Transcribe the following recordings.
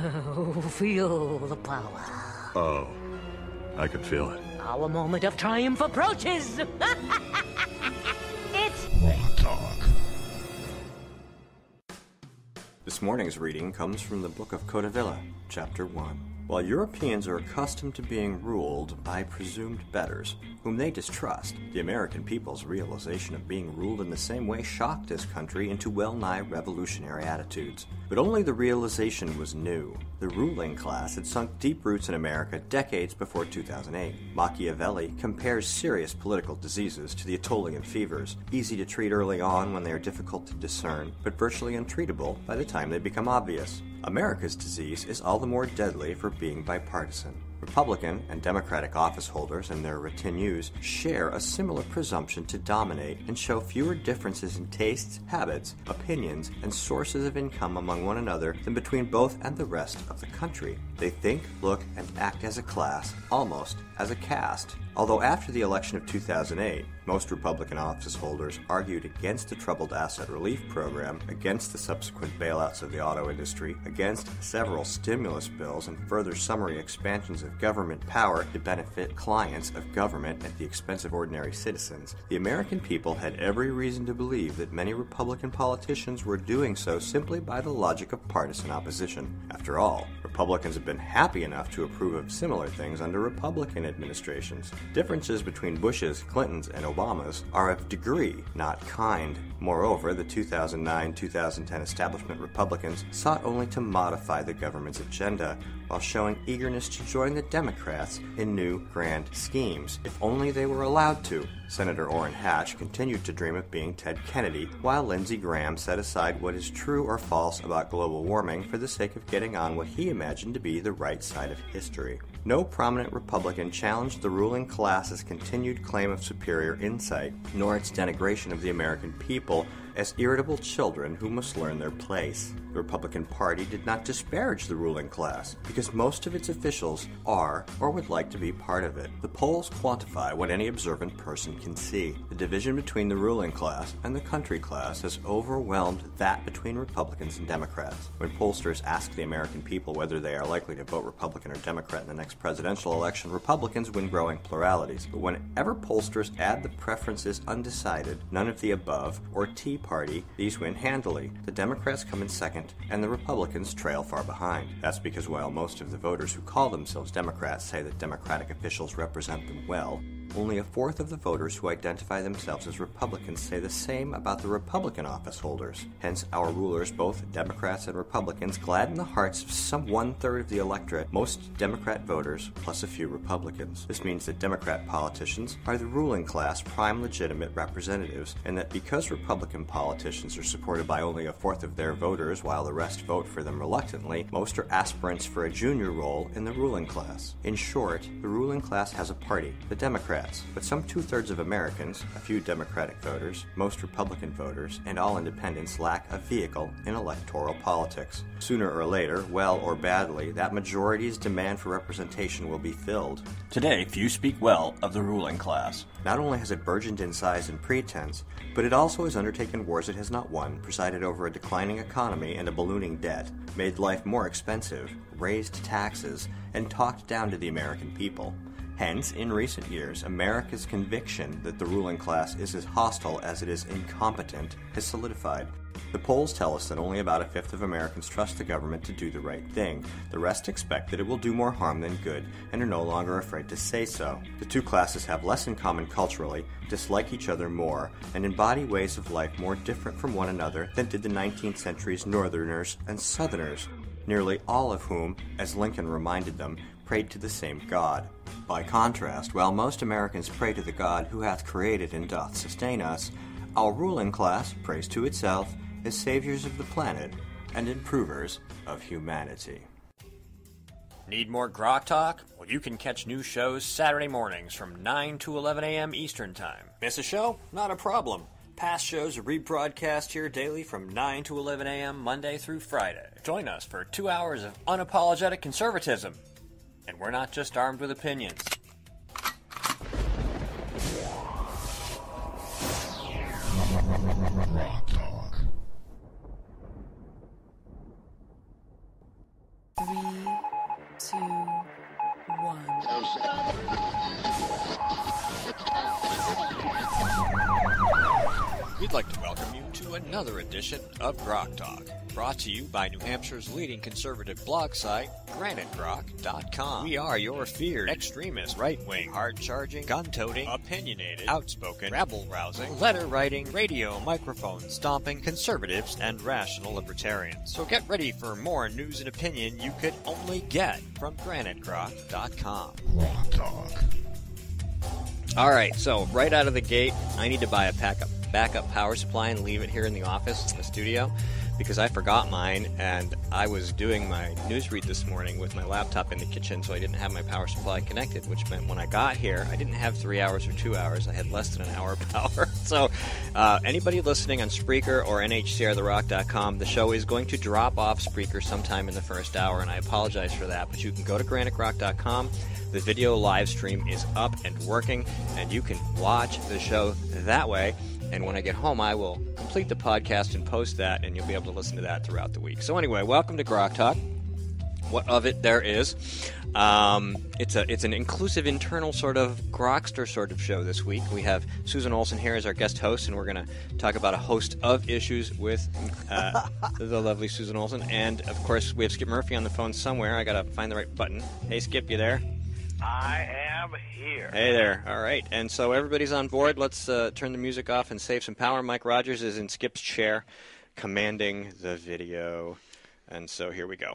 Feel the power. Oh, I can feel it. Our moment of triumph approaches! It's Raw Talk. This morning's reading comes from the Book of Codavilla, Chapter 1. While Europeans are accustomed to being ruled by presumed betters, whom they distrust, the American people's realization of being ruled in the same way shocked this country into well-nigh revolutionary attitudes. But only the realization was new. The ruling class had sunk deep roots in America decades before 2008. Machiavelli compares serious political diseases to the Aetolian fevers, easy to treat early on when they are difficult to discern, but virtually untreatable by the time they become obvious. America's disease is all the more deadly for being bipartisan. Republican and Democratic office holders and their retinues share a similar presumption to dominate and show fewer differences in tastes, habits, opinions, and sources of income among one another than between both and the rest of the country. They think, look, and act as a class, almost as a caste. Although after the election of 2008, most Republican office holders argued against the Troubled Asset Relief Program, against the subsequent bailouts of the auto industry, against several stimulus bills and further summary expansions of government power to benefit clients of government at the expense of ordinary citizens, the American people had every reason to believe that many Republican politicians were doing so simply by the logic of partisan opposition. After all, Republicans have been happy enough to approve of similar things under Republican administrations. Differences between Bush's, Clinton's, and Obama's are of degree, not kind. Moreover, the 2009-2010 establishment Republicans sought only to modify the government's agenda, while showing eagerness to join the Democrats in new grand schemes, if only they were allowed to. Senator Orrin Hatch continued to dream of being Ted Kennedy, while Lindsey Graham set aside what is true or false about global warming for the sake of getting on what he imagined to be the right side of history. No prominent Republican challenged the ruling class's continued claim of superior insight, nor its denigration of the American people as irritable children who must learn their place. The Republican Party did not disparage the ruling class, because most of its officials are or would like to be part of it. The polls quantify what any observant person can see. The division between the ruling class and the country class has overwhelmed that between Republicans and Democrats. When pollsters ask the American people whether they are likely to vote Republican or Democrat in the next presidential election, Republicans win growing pluralities. But whenever pollsters add the preferences undecided, none of the above, or Tea Party, these win handily. The Democrats come in second, and the Republicans trail far behind. That's because while most of the voters who call themselves Democrats say that Democratic officials represent them well, only a fourth of the voters who identify themselves as Republicans say the same about the Republican office holders. Hence, our rulers, both Democrats and Republicans, gladden the hearts of some one-third of the electorate, most Democrat voters, plus a few Republicans. This means that Democrat politicians are the ruling class prime legitimate representatives, and that because Republican politicians are supported by only a fourth of their voters while the rest vote for them reluctantly, most are aspirants for a junior role in the ruling class. In short, the ruling class has a party, the Democrats. But some two-thirds of Americans, a few Democratic voters, most Republican voters, and all independents lack a vehicle in electoral politics. Sooner or later, well or badly, that majority's demand for representation will be filled. Today, few speak well of the ruling class. Not only has it burgeoned in size and pretense, but it also has undertaken wars it has not won, presided over a declining economy and a ballooning debt, made life more expensive, raised taxes, and talked down to the American people. Hence, in recent years, America's conviction that the ruling class is as hostile as it is incompetent has solidified. The polls tell us that only about a fifth of Americans trust the government to do the right thing. The rest expect that it will do more harm than good, and are no longer afraid to say so. The two classes have less in common culturally, dislike each other more, and embody ways of life more different from one another than did the 19th century's Northerners and Southerners, nearly all of whom, as Lincoln reminded them, prayed to the same God. By contrast, while most Americans pray to the God who hath created and doth sustain us, our ruling class prays to itself as saviors of the planet and improvers of humanity. Need more Grok Talk? Well, you can catch new shows Saturday mornings from 9 to 11 a.m. Eastern Time. Miss a show? Not a problem. Past shows are rebroadcast here daily from 9 to 11 a.m. Monday through Friday. Join us for 2 hours of unapologetic conservatism. And we're not just armed with opinions. Real We'd like to welcome you to another edition of Grok Talk, brought to you by New Hampshire's leading conservative blog site, GraniteGrok.com. We are your feared, extremist, right-wing, hard-charging, gun-toting, opinionated, outspoken, rabble-rousing, letter-writing, radio microphone-stomping conservatives and rational libertarians. So get ready for more news and opinion you could only get from GraniteGrok.com. Grok Talk. All right, so right out of the gate, I need to buy a backup power supply and leave it here in the office, in the studio, because I forgot mine, and I was doing my newsread this morning with my laptop in the kitchen, so I didn't have my power supply connected, which meant when I got here, I didn't have 3 hours or 2 hours. I had less than an hour of power. So anybody listening on Spreaker or nhcrtherock.com, the show is going to drop off Spreaker sometime in the first hour, and I apologize for that, but you can go to graniterock.com. The video live stream is up and working, and you can watch the show that way. And when I get home, I will complete the podcast and post that, and you'll be able to listen to that throughout the week. So anyway, welcome to Grok Talk. What of it there is. It's an inclusive, internal sort of Grokster sort of show this week. We have Susan Olsen here as our guest host, and we're going to talk about a host of issues with the lovely Susan Olsen. And, of course, we have Skip Murphy on the phone somewhere. I got to find the right button. Hey, Skip, you there? I am here. Hey there. All right. And so everybody's on board. Let's turn the music off and save some power. Mike Rogers is in Skip's chair commanding the video. And so here we go.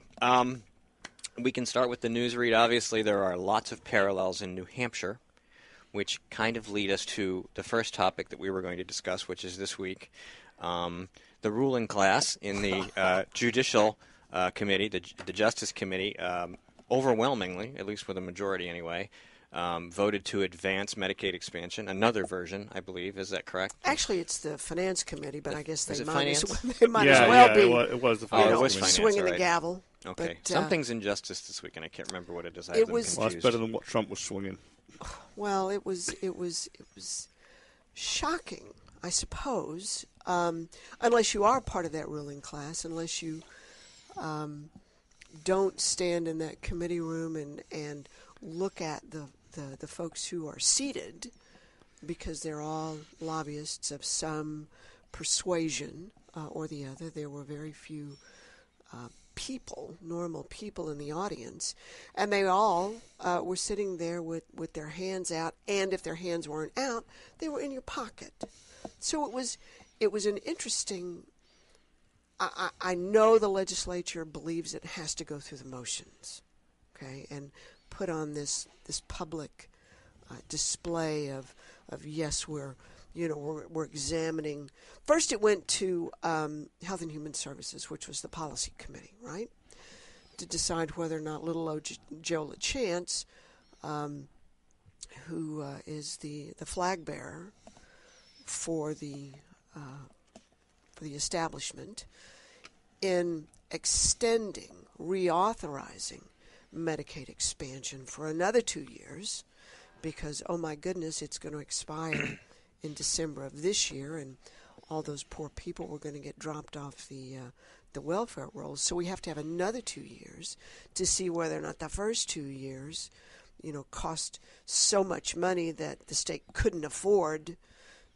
We can start with the newsread. Obviously, there are lots of parallels in New Hampshire, which kind of lead us to the first topic that we were going to discuss, which is this week. The ruling class in the Judicial Committee, the Justice Committee, overwhelmingly, at least with a majority anyway, voted to advance Medicaid expansion. Another version, I believe. Is that correct? Actually, it's the Finance Committee, but I guess they it might, finance? they might as well be It was the Finance it was Committee. finance, swinging all the right. gavel. Okay. But, Something's in justice this week, and I can't remember what it is. I It have them was- confused. Well, that's better than what Trump was swinging. Well, it was shocking, I suppose, unless you are part of that ruling class, unless you don't stand in that committee room and look at the folks who are seated, because they're all lobbyists of some persuasion or the other. There were very few normal people in the audience, and they all were sitting there with their hands out, and if their hands weren't out, they were in your pocket. So it was an interesting. I know the legislature believes it has to go through the motions, okay, and put on this public display of yes, we're examining. First, it went to Health and Human Services, which was the policy committee, right, to decide whether or not little old Joe LaChance, who is the flag bearer for the establishment, in extending, reauthorizing Medicaid expansion for another 2 years, because, oh my goodness, it's going to expire in December of this year, and all those poor people were going to get dropped off the welfare rolls. So we have to have another 2 years to see whether or not the first 2 years, cost so much money that the state couldn't afford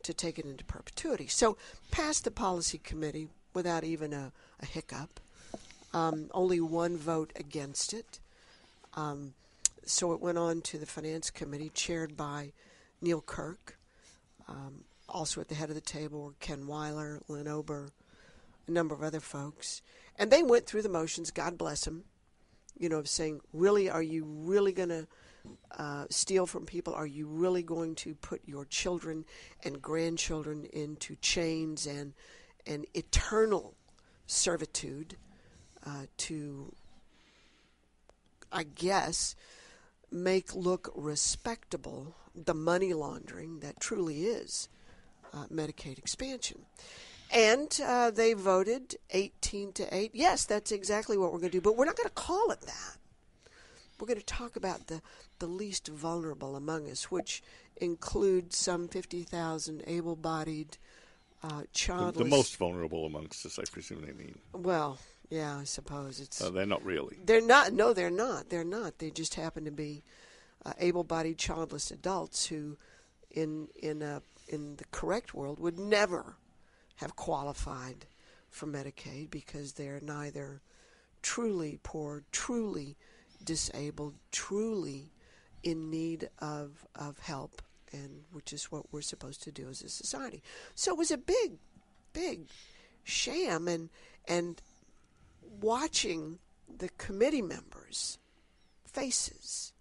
to take it into perpetuity. So passed the policy committee without even a hiccup. Only one vote against it. So it went on to the Finance Committee, chaired by Neil Kirk. Also at the head of the table were Ken Weiler, Lynn Ober, a number of other folks. And they went through the motions, God bless them, of saying, really, are you really going to steal from people? Are you really going to put your children and grandchildren into chains and eternal servitude to, I guess, make look respectable the money laundering that truly is Medicaid expansion? And they voted 18-8. Yes, that's exactly what we're going to do, but we're not going to call it that. We're going to talk about the least vulnerable among us, which include some 50,000 able-bodied, childless. The most vulnerable amongst us, I presume they mean. Well, yeah, I suppose it's. They're not really. They're not. No, they're not. They're not. They just happen to be able-bodied, childless adults who, in the correct world, would never have qualified for Medicaid because they're neither truly poor, truly disabled, truly in need of help, and which is what we're supposed to do as a society. So it was a big sham, and watching the committee members' faces,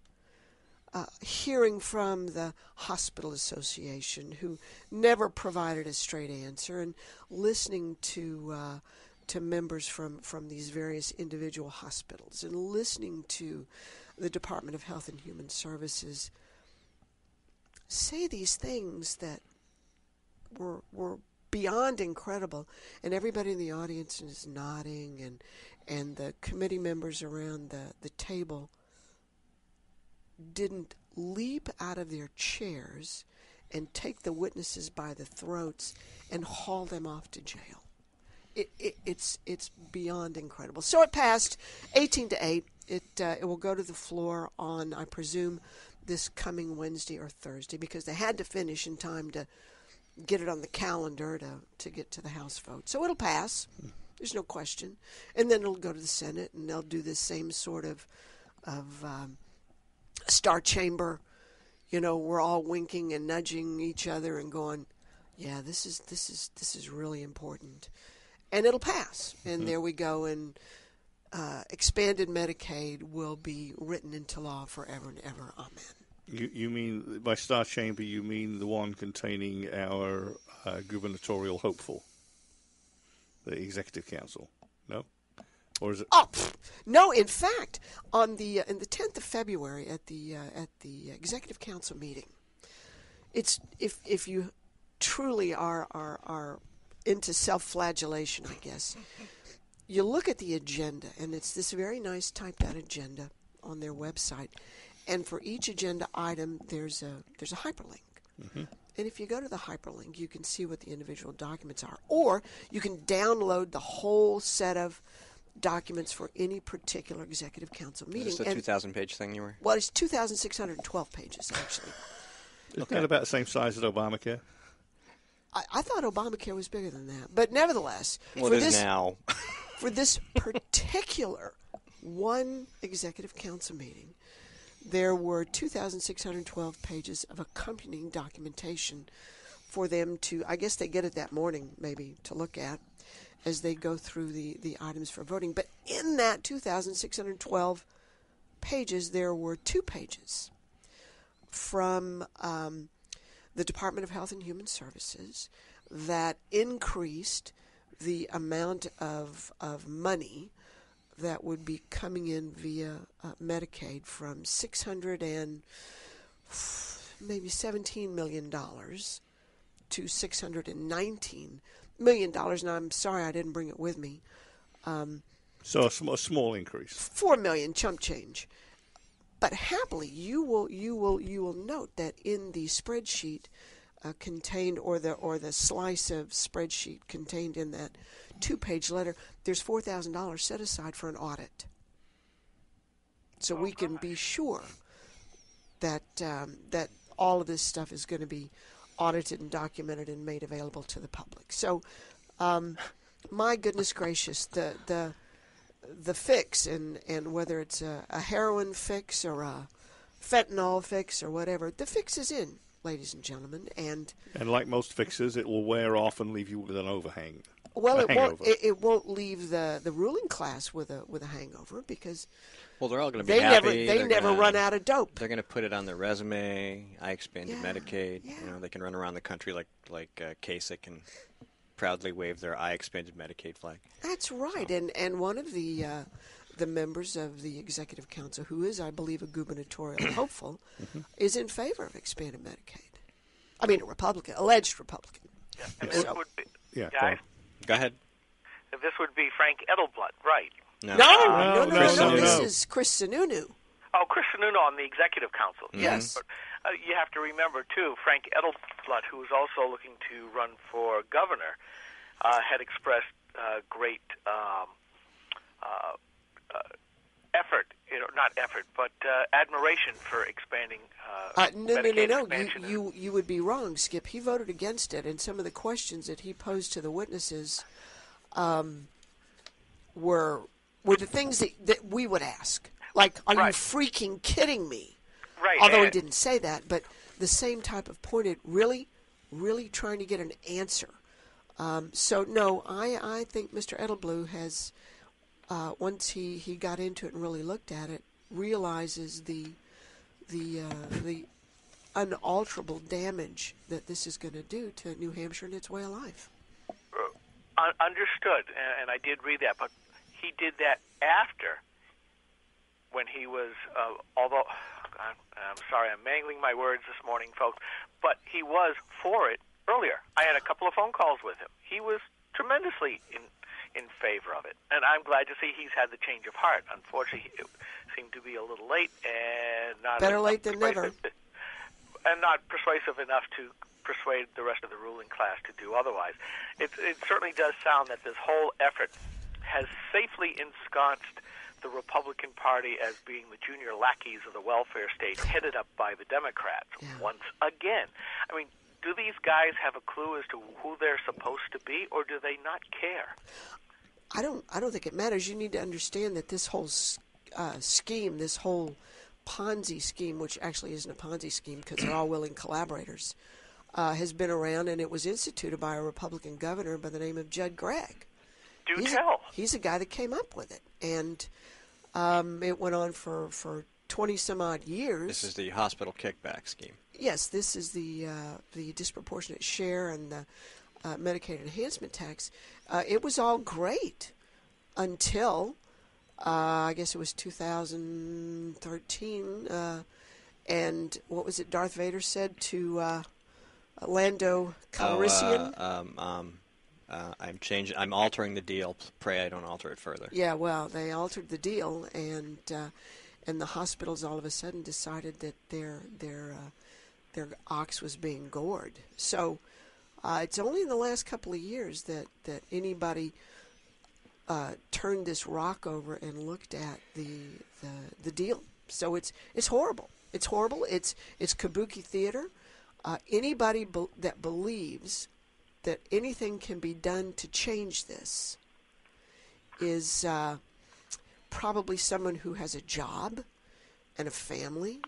hearing from the hospital association, who never provided a straight answer, and listening to members from these various individual hospitals, and listening to the Department of Health and Human Services say these things that were beyond incredible, and everybody in the audience is nodding, and the committee members around the table didn't leap out of their chairs and take the witnesses by the throats and haul them off to jail. It's beyond incredible. So it passed 18-8. It will go to the floor on, I presume, this coming Wednesday or Thursday, because they had to finish in time to get it on the calendar to get to the House vote. So it'll pass. There's no question. And then it'll go to the Senate, and they'll do this same sort of star chamber. You know, we're all winking and nudging each other and going, yeah, this is really important. And it'll pass. And there we go. And expanded Medicaid will be written into law forever and ever. Amen. You mean, by Star Chamber, you mean the one containing our gubernatorial hopeful, the Executive Council? No? Or is it? Oh, no! In fact, on the 10th of February at the Executive Council meeting, it's if you truly are into self-flagellation, I guess, you look at the agenda, and it's this very nice typed out agenda on their website. And for each agenda item, there's a hyperlink. Mm-hmm. And if you go to the hyperlink, you can see what the individual documents are. Or you can download the whole set of documents for any particular Executive Council meeting. Is this a 2,000-page thing you were? Well, it's 2,612 pages, actually. Isn't that about the same size as Obamacare? I thought Obamacare was bigger than that. But nevertheless, well, it is now. For this particular one Executive Council meeting, there were 2,612 pages of accompanying documentation for them to, I guess they get it that morning maybe, to look at as they go through the items for voting. But in that 2,612 pages, there were 2 pages from the Department of Health and Human Services that increased the amount of money that would be coming in via Medicaid from $617 million to $619 million. And I'm sorry I didn't bring it with me. So a small increase. $4 million chump change. But happily, you will note that in the spreadsheet contained, or the slice of spreadsheet contained in that 2-page letter, there's $4,000 set aside for an audit. So we can be sure that that all of this stuff is going to be audited and documented and made available to the public. So, my goodness gracious, the fix, and whether it's a heroin fix or a fentanyl fix or whatever, the fix is in, ladies and gentlemen. And like most fixes, it will wear off and leave you with an overhang. Well, it won't leave the ruling class with a hangover, because they're all going to be happy. They never run out of dope. They're going to put it on their resume. I expanded Medicaid. Yeah. You know, they can run around the country like Kasich and proudly wave their I expanded Medicaid flag. That's right. So. And one of the members of the Executive Council, who is, I believe, a gubernatorial hopeful, is in favor of expanded Medicaid. I mean, a Republican, alleged Republican. Yeah, and this would be, yeah, guys, go ahead. This would be Frank Edelblut, right? No. No. This is Chris Sununu. Oh, Chris Sununu on the Executive Council. Mm-hmm. Yes. But, you have to remember, too, Frank Edelblut, who is also looking to run for governor, had expressed great effort, not effort, but admiration for expanding Medicaid expansion. You would be wrong, Skip. He voted against it, and some of the questions that he posed to the witnesses were the things that we would ask. Like, are you freaking kidding me? Right. Although he didn't say that, but the same type of pointed, really trying to get an answer. So, no, I think Mr. Edelblue has, once he got into it and really looked at it, realizes the unalterable damage that this is going to do to New Hampshire and its way of life. Understood, and I did read that, but he did that after, when he was, although, I'm sorry, I'm mangling my words this morning, folks, but he was for it earlier. I had a couple of phone calls with him. He was tremendously in favor of it, and I'm glad to see he's had the change of heart. Unfortunately, it seemed to be a little late, and not better late than never, and not persuasive enough to persuade the rest of the ruling class to do otherwise. It certainly does sound that this whole effort has safely ensconced the Republican Party as being the junior lackeys of the welfare state, headed up by the Democrats once again. I mean, do these guys have a clue as to who they're supposed to be, or do they not care? I don't think it matters. You need to understand that this whole scheme, this whole Ponzi scheme, which actually isn't a Ponzi scheme because they're all willing collaborators, has been around, and it was instituted by a Republican governor by the name of Judd Gregg. He's a guy that came up with it, and it went on for 20-some-odd years. This is the hospital kickback scheme. Yes, this is the disproportionate share and the Medicaid enhancement tax. It was all great until, I guess it was 2013, and what was it Darth Vader said to Lando Calrissian? I'm altering the deal. Pray I don't alter it further. Yeah, well, they altered the deal, and the hospitals all of a sudden decided that their ox was being gored. So it's only in the last couple of years that anybody turned this rock over and looked at the deal. So it's horrible. It's horrible. It's kabuki theater. Anybody that believes that anything can be done to change this is probably someone who has a job and a family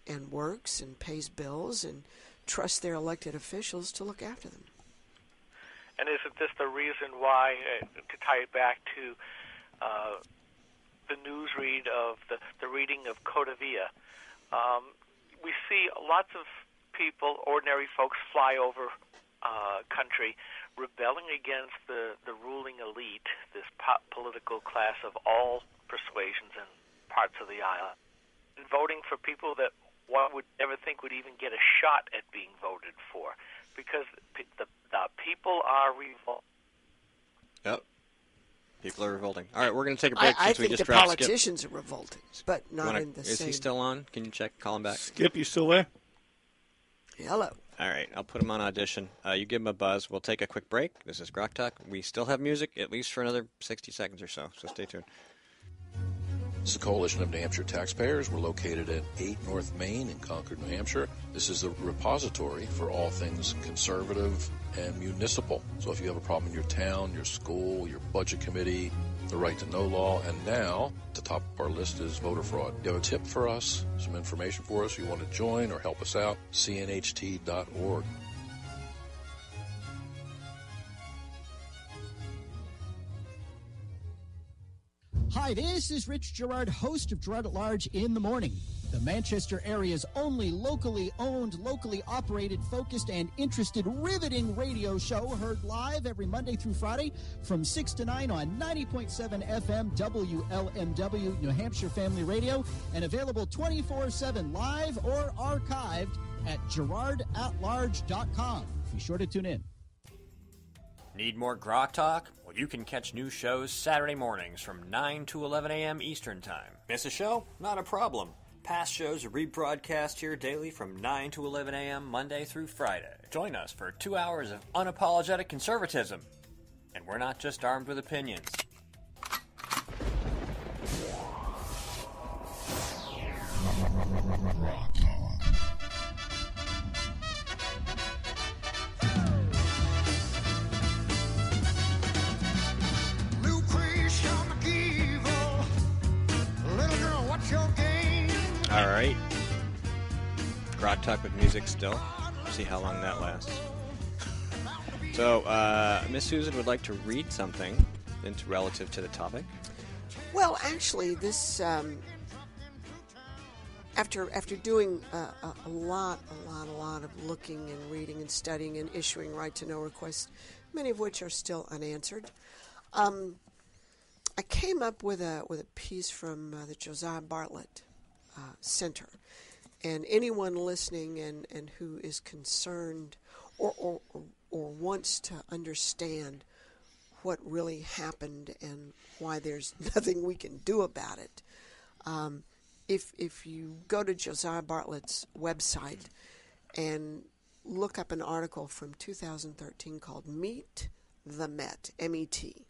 and works and pays bills and trusts their elected officials to look after them. And isn't this the reason why, to tie it back to the news read of the reading of Cota Villa, we see lots of people, ordinary folks, fly over country rebelling against the ruling elite, this political class of all persuasions and parts of the island, and voting for people that one would never think would even get a shot at being voted for, because the people are revolting. Yep. People are revolting. All right, we're going to take a break. I since we think just the dropped politicians are revolting, but not in the same... Is he still on? Can you check? Call him back. Skip, you still there? Hello. All right, I'll put him on audition. You give him a buzz. We'll take a quick break. This is Grok Talk. We still have music, at least for another 60 seconds or so stay tuned. This is the Coalition of New Hampshire Taxpayers. We're located at 8 North Main in Concord, New Hampshire. This is the repository for all things conservative and municipal. So if you have a problem in your town, your school, your budget committee, the right to know law, and now at the top of our list is voter fraud. You have a tip for us, some information for us, you want to join or help us out, cnht.org. Hi, this is Rich Gerard, host of Gerard at Large in the Morning, the Manchester area's only locally owned, locally operated, focused, and interested, riveting radio show, heard live every Monday through Friday from 6 to 9 on 90.7 FM WLMW New Hampshire Family Radio, and available 24/7 live or archived at gerardatlarge.com. Be sure to tune in. Need more Grok Talk? Well, you can catch new shows Saturday mornings from 9 to 11 a.m. Eastern Time. Miss a show? Not a problem. Past shows are rebroadcast here daily from 9 to 11 a.m. Monday through Friday. Join us for 2 hours of unapologetic conservatism. And we're not just armed with opinions. All right. Grog Talk with music still. See how long that lasts. So, Miss Susan would like to read something relative to the topic. Well, actually, this after doing a lot of looking and reading and studying and issuing right-to-know requests, many of which are still unanswered, I came up with a piece from the Josiah Bartlett Center. And anyone listening and who is concerned or wants to understand what really happened and why there's nothing we can do about it, if you go to Josiah Bartlett's website and look up an article from 2013 called Meet the Met, M-E-T,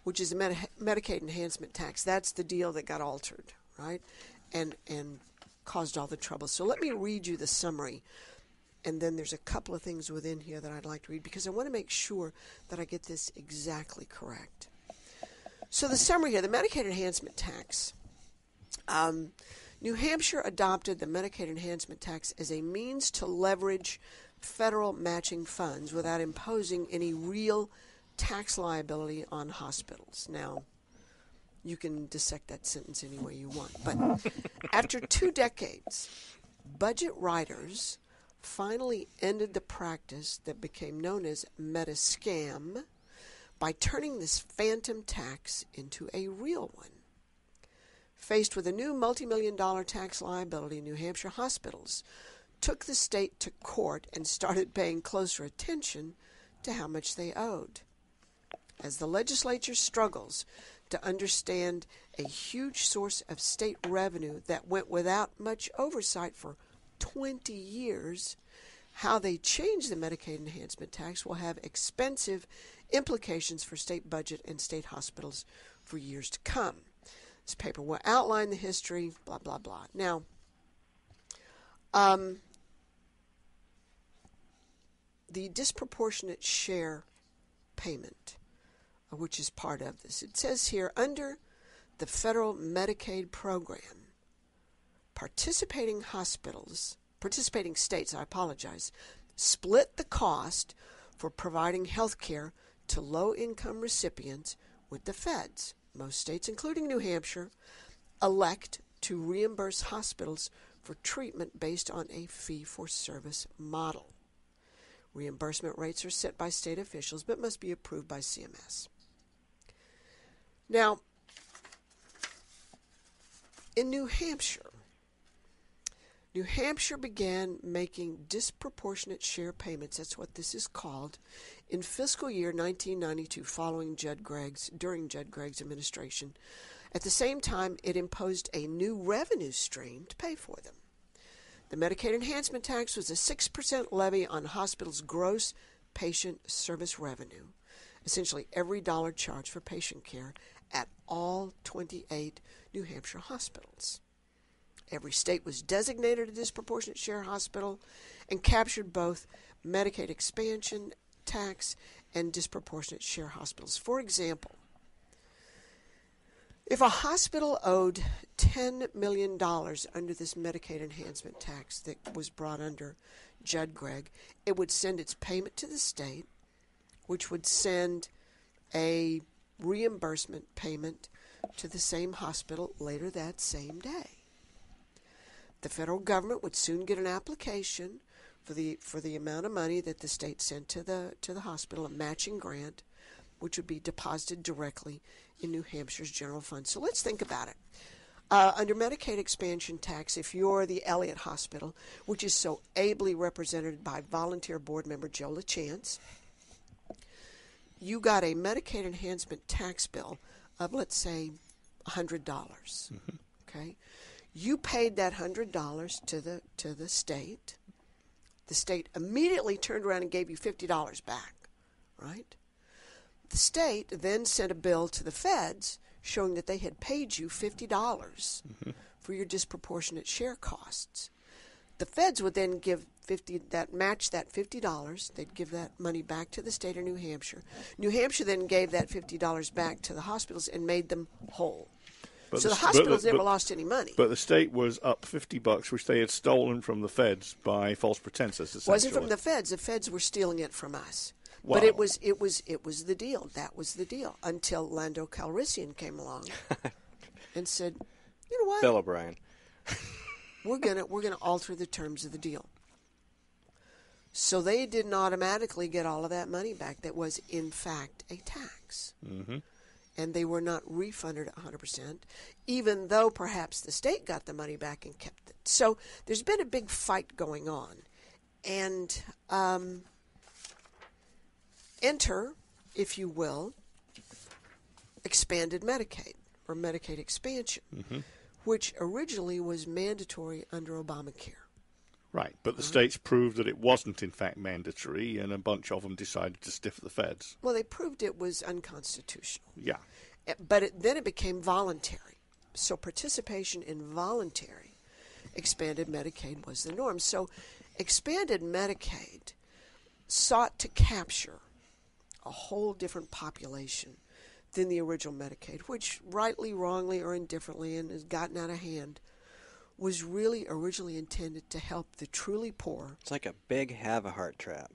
which is a Medicaid enhancement tax. That's the deal that got altered, right? And caused all the trouble. So let me read you the summary, and then there's a couple of things within here that I'd like to read because I want to make sure that I get this exactly correct. So the summary here, the Medicaid enhancement tax. New Hampshire adopted the Medicaid enhancement tax as a means to leverage federal matching funds without imposing any real tax liability on hospitals. Now, you can dissect that sentence any way you want. But after 2 decades, budget writers finally ended the practice that became known as Metascam by turning this phantom tax into a real one. Faced with a new multi-million-dollar tax liability, New Hampshire hospitals took the state to court and started paying closer attention to how much they owed. As the legislature struggles to understand a huge source of state revenue that went without much oversight for 20 years, how they change the Medicaid enhancement tax will have expensive implications for state budget and state hospitals for years to come. This paper will outline the history, blah, blah, blah. Now, the disproportionate share payment, which is part of this. It says here, under the federal Medicaid program, participating states, split the cost for providing health care to low-income recipients with the feds. Most states, including New Hampshire, elect to reimburse hospitals for treatment based on a fee-for-service model. Reimbursement rates are set by state officials but must be approved by CMS. Now, in New Hampshire began making disproportionate share payments, that's what this is called, in fiscal year 1992 during Judd Gregg's administration. At the same time, it imposed a new revenue stream to pay for them. The Medicaid enhancement tax was a 6% levy on hospitals' gross patient service revenue, essentially every dollar charged for patient care at all 28 New Hampshire hospitals. Every state was designated a disproportionate share hospital and captured both Medicaid expansion tax and disproportionate share hospitals. For example, if a hospital owed $10 million under this Medicaid enhancement tax that was brought under Judd Gregg, it would send its payment to the state, which would send a reimbursement payment to the same hospital later that same day. The federal government would soon get an application for the amount of money that the state sent to the hospital, a matching grant, which would be deposited directly in New Hampshire's general fund. So let's think about it. Under Medicaid expansion tax, if you're the Ayotte Hospital, which is so ably represented by volunteer board member Joe LaChance, you got a Medicaid enhancement tax bill of, let's say, $100. Mm-hmm. Okay, you paid that $100 to the state. The state immediately turned around and gave you $50 back, right? The state then sent a bill to the feds showing that they had paid you $50 for your disproportionate share costs. The feds would then give match that $50. They'd give that money back to the state of New Hampshire. New Hampshire then gave that $50 back to the hospitals and made them whole. So the hospitals never lost any money. But the state was up $50, which they had stolen from the feds by false pretenses. It wasn't from the feds. The feds were stealing it from us. Wow. But it was the deal. That was the deal until Lando Calrissian came along and said, "You know what? Bill O'Brien. We're gonna alter the terms of the deal." So they didn't automatically get all of that money back. That was in fact a tax. Mm-hmm. And they were not refunded 100%, even though perhaps the state got the money back and kept it. So there's been a big fight going on. And enter, if you will, expanded Medicaid, or Medicaid expansion, which originally was mandatory under Obamacare. Right, but the states proved that it wasn't in fact mandatory, and a bunch of them decided to stiff the feds. Well, they proved it was unconstitutional. Yeah. But then it became voluntary. So participation in voluntary expanded Medicaid was the norm. So expanded Medicaid sought to capture a whole different population than the original Medicaid, which rightly, wrongly, or indifferently, and has gotten out of hand, was really originally intended to help the truly poor. It's like a big have-a-heart trap.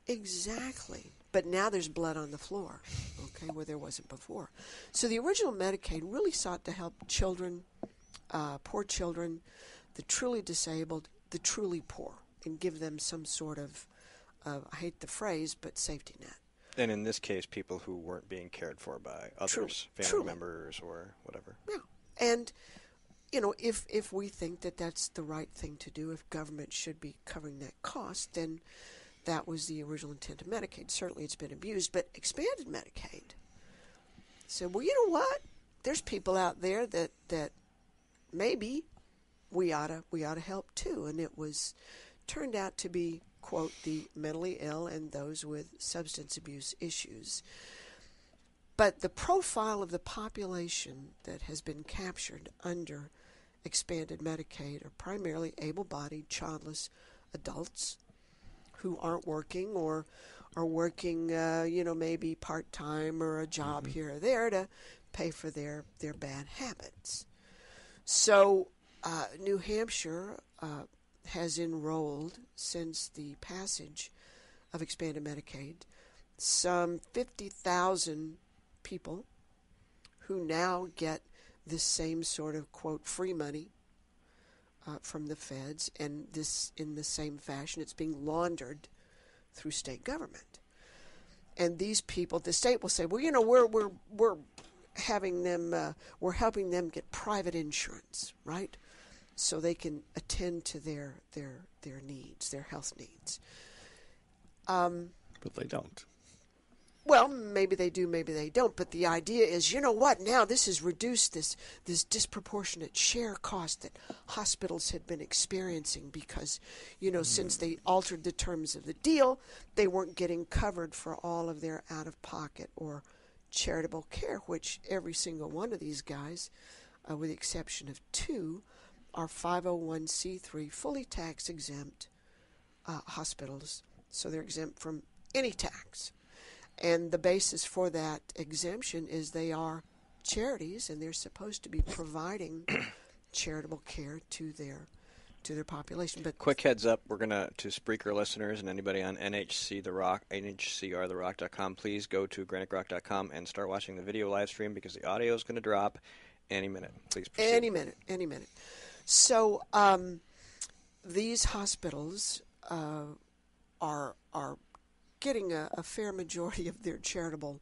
Exactly. But now there's blood on the floor, okay, where there wasn't before. So the original Medicaid really sought to help children, poor children, the truly disabled, the truly poor, and give them some sort of, I hate the phrase, but safety net. And in this case, people who weren't being cared for by others, family members or whatever. Yeah. And, you know, if we think that that's the right thing to do, if government should be covering that cost, then that was the original intent of Medicaid. Certainly it's been abused, but expanded Medicaid said, well, you know what? There's people out there that maybe we ought to help too. And it was turned out to be, quote, the mentally ill and those with substance abuse issues. But the profile of the population that has been captured under expanded Medicaid are primarily able-bodied, childless adults who aren't working or are working, maybe part-time or a job here or there to pay for their bad habits. So New Hampshire has enrolled, since the passage of expanded Medicaid, some 50,000 people who now get this same sort of, quote, free money from the feds, and this in the same fashion it's being laundered through state government. And these people, the state will say, well, you know, we're having them, we're helping them get private insurance, right? So they can attend to their needs, their health needs. But they don't. Well, maybe they do, maybe they don't. But the idea is, you know what? Now this has reduced this disproportionate share cost that hospitals had been experiencing because, since they altered the terms of the deal, they weren't getting covered for all of their out-of-pocket or charitable care, which every single one of these guys, with the exception of two, are 501c3 fully tax-exempt hospitals. So they're exempt from any tax. And the basis for that exemption is they are charities, and they're supposed to be providing charitable care to their population. But quick heads up, we're to Spreaker listeners and anybody on NHCTheRock.com, please go to GraniteRock.com and start watching the video live stream because the audio is going to drop any minute. Please proceed. Any minute. So these hospitals are getting a fair majority of their charitable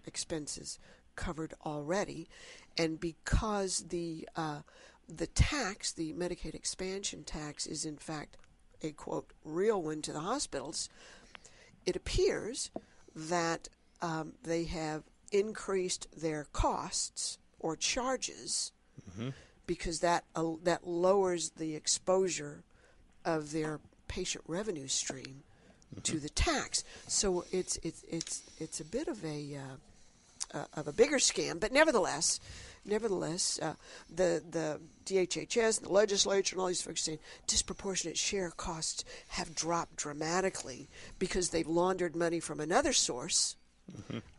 expenses covered already, and because the tax, the Medicaid expansion tax, is in fact a, quote, real one to the hospitals, it appears that they have increased their costs or charges because that lowers the exposure of their patient revenue stream to the tax. So it's a bit of a bigger scam, but nevertheless, nevertheless, the DHHS, the legislature, and all these folks saying disproportionate share costs have dropped dramatically because they've laundered money from another source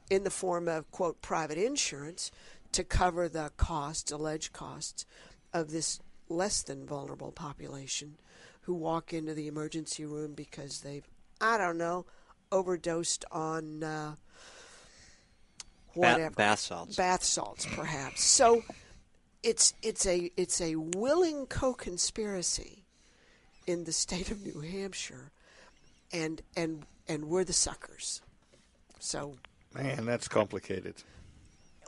in the form of, quote, private insurance to cover the costs, alleged costs, of this less than vulnerable population who walk into the emergency room because they've, I don't know, overdosed on whatever. Bath salts. Bath salts, perhaps. So it's a willing co-conspiracy in the state of New Hampshire, and we're the suckers. So, man, that's complicated.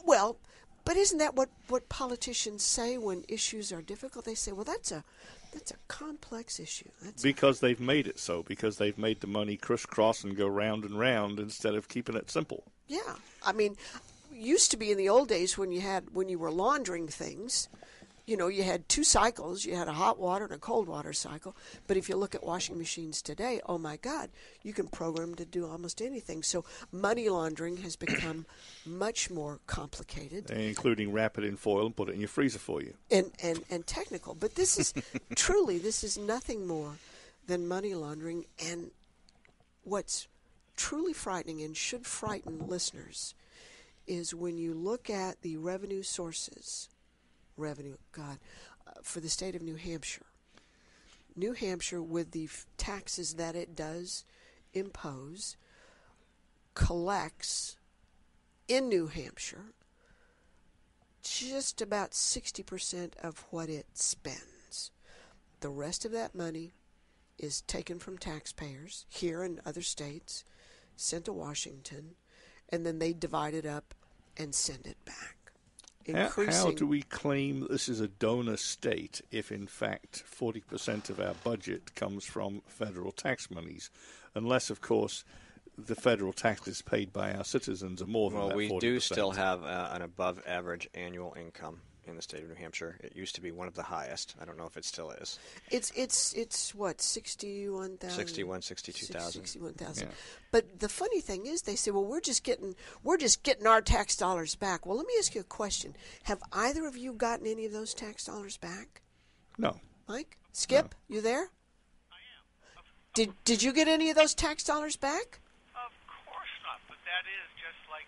Well, but isn't that what politicians say when issues are difficult? They say, well, that's a complex issue. Because they've made it so. Because they've made the money crisscross and go round and round instead of keeping it simple. Yeah, I mean, used to be in the old days when you were laundering things, you had two cycles. You had a hot water and a cold water cycle. But if you look at washing machines today, oh my God, you can program to do almost anything. So money laundering has become much more complicated, including wrap it in foil and put it in your freezer for you, and technical. But this is this is nothing more than money laundering. And what's truly frightening and should frighten listeners is when you look at the revenue sources. For the state of New Hampshire. New Hampshire, with the taxes that it does impose, collects in New Hampshire just about 60% of what it spends. The rest of that money is taken from taxpayers here and other states, sent to Washington, and then they divide it up and send it back. How do we claim that this is a donor state if, in fact, 40% of our budget comes from federal tax monies? Unless, of course, the federal taxes paid by our citizens are more than that 40%. Well, we do still have an above-average annual income in the state of New Hampshire. It used to be one of the highest. I don't know if it still is. It's what, 61,000? 62,000. 61,000. Yeah. But the funny thing is, they say, well, we're just getting our tax dollars back. Well, let me ask you a question. Have either of you gotten any of those tax dollars back? No. Mike? Skip? No. You there? I am. Did you get any of those tax dollars back? Of course not. But that is just like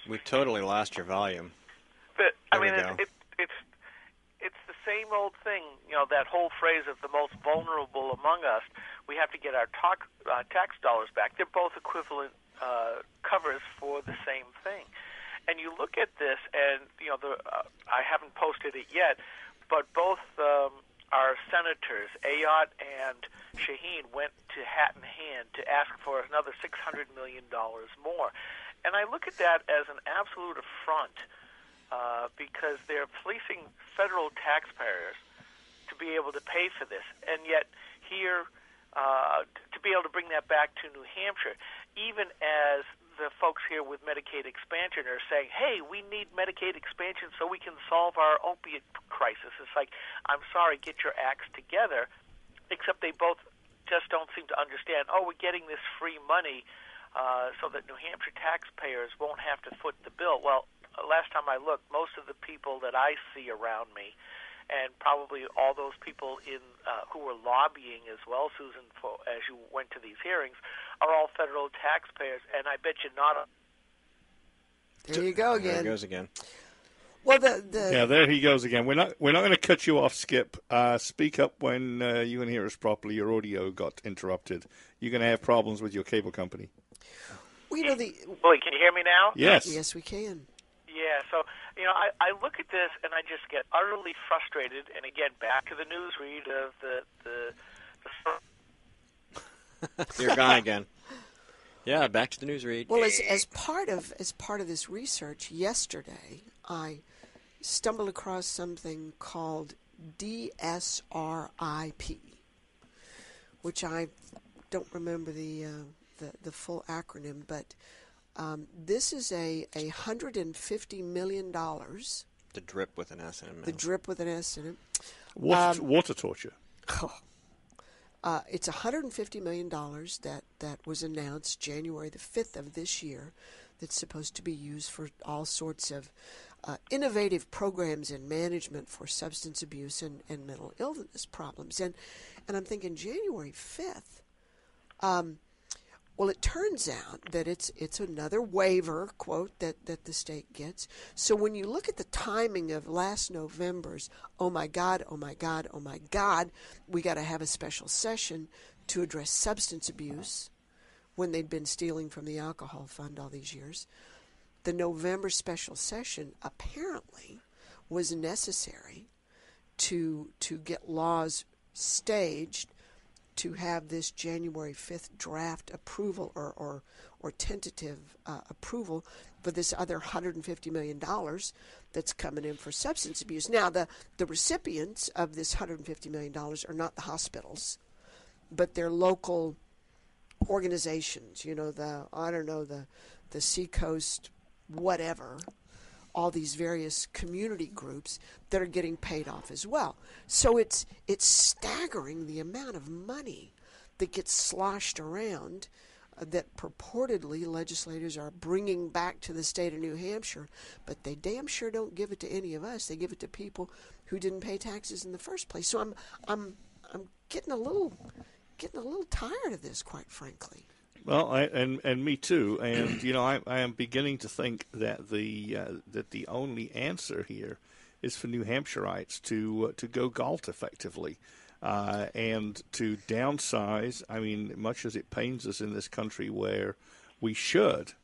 the. We totally lost your volume. But I mean, it's the same old thing. That whole phrase of the most vulnerable among us. We have to get our tax dollars back. They're both equivalent covers for the same thing. And you look at this, and I haven't posted it yet, but both our senators, Ayotte and Shaheen, went to hat in hand to ask for another $600 million more. And I look at that as an absolute affront. Because they're fleecing federal taxpayers to be able to pay for this. And yet here, to be able to bring that back to New Hampshire, even as the folks here with Medicaid Expansion are saying, hey, we need Medicaid Expansion so we can solve our opiate crisis. It's like, I'm sorry, get your acts together, except they both just don't seem to understand, we're getting this free money so that New Hampshire taxpayers won't have to foot the bill. Well, last time I looked, most of the people that I see around me, and probably all those people who were lobbying as well, Susan, as you went to these hearings, are all federal taxpayers, and I bet you not. There you go again. There he goes again. Well, yeah, there he goes again. We're not going to cut you off, Skip. Speak up when you can hear us properly. Your audio got interrupted. You're going to have problems with your cable company. Well, Wait, can you hear me now? Yes. Yes, we can. Yeah, so, I look at this and I just get utterly frustrated. And again, back to the newsread of the You're gone again. Yeah, back to the newsread. Well, as part of this research yesterday, I stumbled across something called DSRIP, which I don't remember the full acronym, but this is a $150 million. The drip with an S in it. The drip with an S in it. Water torture. It's $150 million that was announced January the 5th of this year that's supposed to be used for all sorts of innovative programs and management for substance abuse and mental illness problems. And I'm thinking January 5th. Well, it turns out that it's another waiver, quote, that the state gets. So when you look at the timing of last November's, oh my God, oh my God, oh my God, we got to have a special session to address substance abuse when they'd been stealing from the alcohol fund all these years. The November special session apparently was necessary to get laws staged to have this January 5th draft approval or tentative approval for this other $150 million that's coming in for substance abuse. Now, the recipients of this $150 million are not the hospitals, but they're local organizations, the Seacoast whatever, all these various community groups that are getting paid off as well. So it's staggering the amount of money that gets sloshed around that purportedly legislators are bringing back to the state of New Hampshire, but they damn sure don't give it to any of us. They give it to people who didn't pay taxes in the first place. So I'm getting a little tired of this, quite frankly. Well, and me too. And I am beginning to think that the only answer here is for New Hampshireites to go galt effectively, and to downsize. I mean, much as it pains us in this country, where we should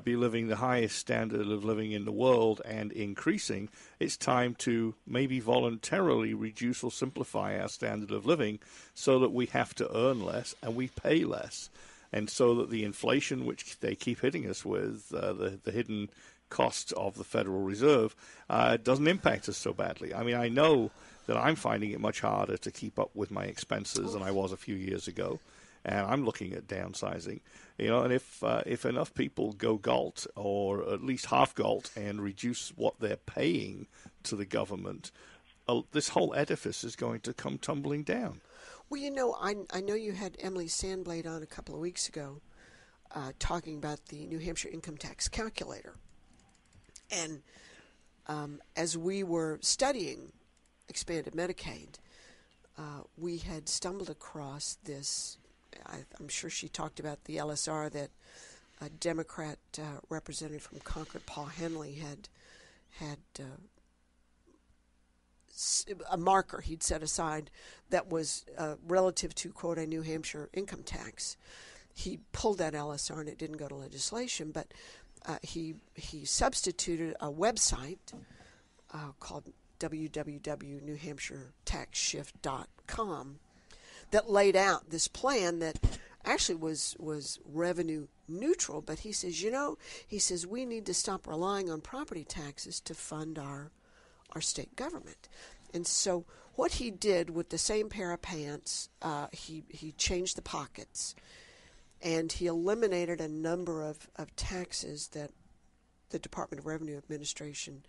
be living the highest standard of living in the world and increasing, it's time to maybe voluntarily reduce or simplify our standard of living so that we have to earn less and we pay less. And so that the inflation, which they keep hitting us with, the hidden costs of the Federal Reserve, doesn't impact us so badly. I mean, I know that I'm finding it much harder to keep up with my expenses than I was a few years ago, and I'm looking at downsizing. And if enough people go galt, or at least half galt, and reduce what they're paying to the government, this whole edifice is going to come tumbling down. Well, I know you had Emily Sandblade on a couple of weeks ago talking about the New Hampshire income tax calculator. And as we were studying expanded Medicaid, we had stumbled across this. I'm sure she talked about the LSR that a Democrat representative from Concord, Paul Henley, had a marker he'd set aside that was relative to, quote, a New Hampshire income tax. He pulled that LSR and it didn't go to legislation, but he substituted a website called www.newhampshiretaxshift.com that laid out this plan that actually was revenue neutral, but he says, we need to stop relying on property taxes to fund our state government. And so what he did with the same pair of pants, he changed the pockets, and he eliminated a number of taxes that the Department of Revenue Administration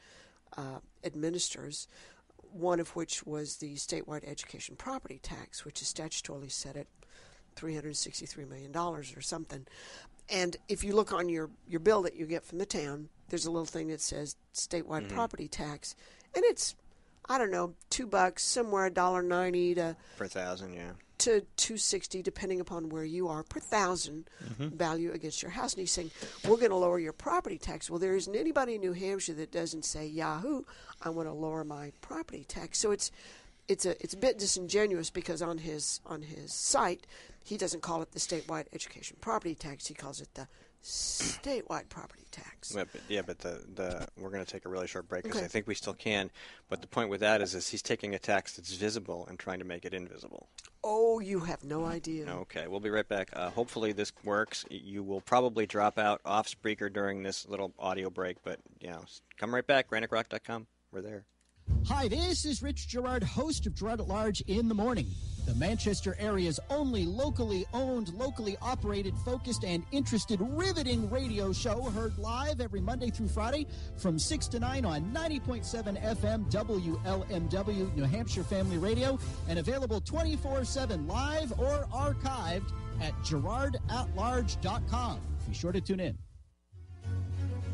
administers, one of which was the statewide education property tax, which is statutorily set at $363 million or something. And if you look on your bill that you get from the town, there's a little thing that says statewide property tax, and it's, I don't know, $2, somewhere $1.90 to per thousand, yeah, to $2.60, depending upon where you are, per thousand value against your house. And he's saying, we're going to lower your property tax. Well, there isn't anybody in New Hampshire that doesn't say, Yahoo, I want to lower my property tax. So it's a bit disingenuous, because on his site, he doesn't call it the statewide education property tax. He calls it the statewide property tax. But we're going to take a really short break, because I think we still can. But the point with that is he's taking a tax that's visible and trying to make it invisible. Oh, you have no idea. Okay, we'll be right back. Hopefully this works. You will probably drop out off speaker during this little audio break, but come right back. GraniteRock.com. We're there. Hi, this is Rich Gerard, host of Gerard at Large in the Morning, the Manchester area's only locally owned, locally operated, focused, and interested, riveting radio show, heard live every Monday through Friday from 6 to 9 on 90.7 FM WLMW, New Hampshire Family Radio, and available 24/7 live or archived at GerardAtLarge.com. Be sure to tune in.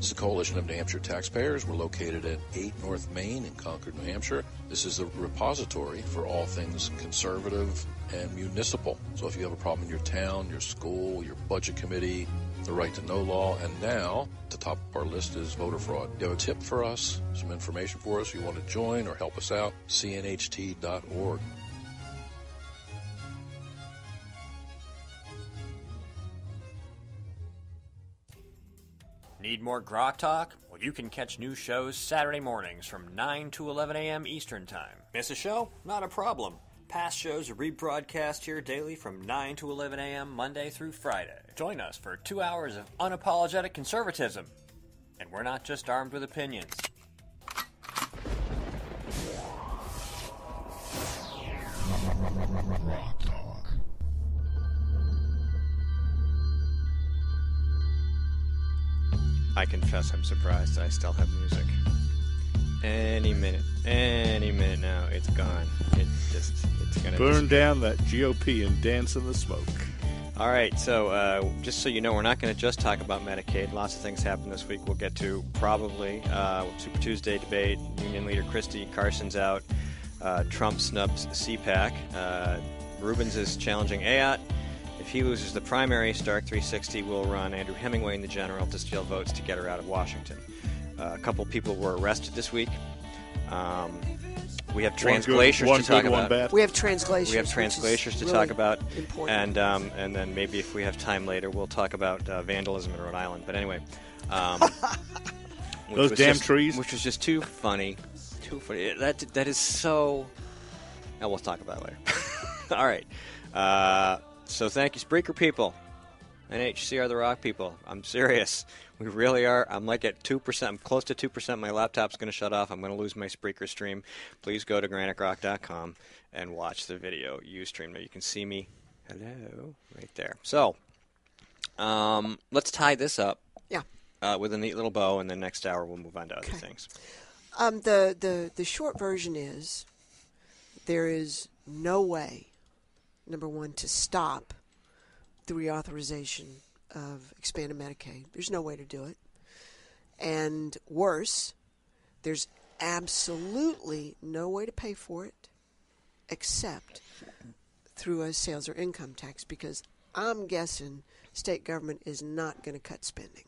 This is the Coalition of New Hampshire Taxpayers. We're located at 8 North Main in Concord, New Hampshire. This is the repository for all things conservative and municipal. So if you have a problem in your town, your school, your budget committee, the right to know law, and now at the top of our list is voter fraud. You have a tip for us, some information for us, you want to join or help us out, cnht.org. Need more Grok Talk? Well, you can catch new shows Saturday mornings from 9 to 11 a.m. Eastern Time. Miss a show? Not a problem. Past shows are rebroadcast here daily from 9 to 11 a.m. Monday through Friday. Join us for 2 hours of unapologetic conservatism. And we're not just armed with opinions. I confess I'm surprised I still have music. Any minute now, it's gone. It's gonna burn down that GOP and dance in the smoke. All right, so just so you know, we're not going to just talk about Medicaid. Lots of things happened this week. We'll get to probably Super Tuesday debate. Union leader Christy Carson's out. Trump snubs CPAC. Rubens is challenging Ayotte. If he loses the primary, Stark 360 will run Andrew Hemingway in the general to steal votes to get her out of Washington. A couple people were arrested this week. We have Trans-glaciers to talk about. We have Trans-glaciers. We have Trans-glaciers to talk about. Important. And then maybe if we have time later, we'll talk about vandalism in Rhode Island. But anyway. Those damn trees. Which was just too funny. Too funny. That is so... we'll talk about it later. All right. So thank you, Spreaker people. NHCR the Rock people. I'm serious. We really are. I'm like at 2%. I'm close to 2%. My laptop's going to shut off. I'm going to lose my Spreaker stream. Please go to granicrock.com and watch the video Ustream. Now you can see me. Hello. Right there. So let's tie this up. Yeah. With a neat little bow, and then next hour we'll move on to other things. The short version is there is no way, number one, to stop the reauthorization of expanded Medicaid. There's no way to do it. And worse, there's absolutely no way to pay for it except through a sales or income tax, because I'm guessing state government is not going to cut spending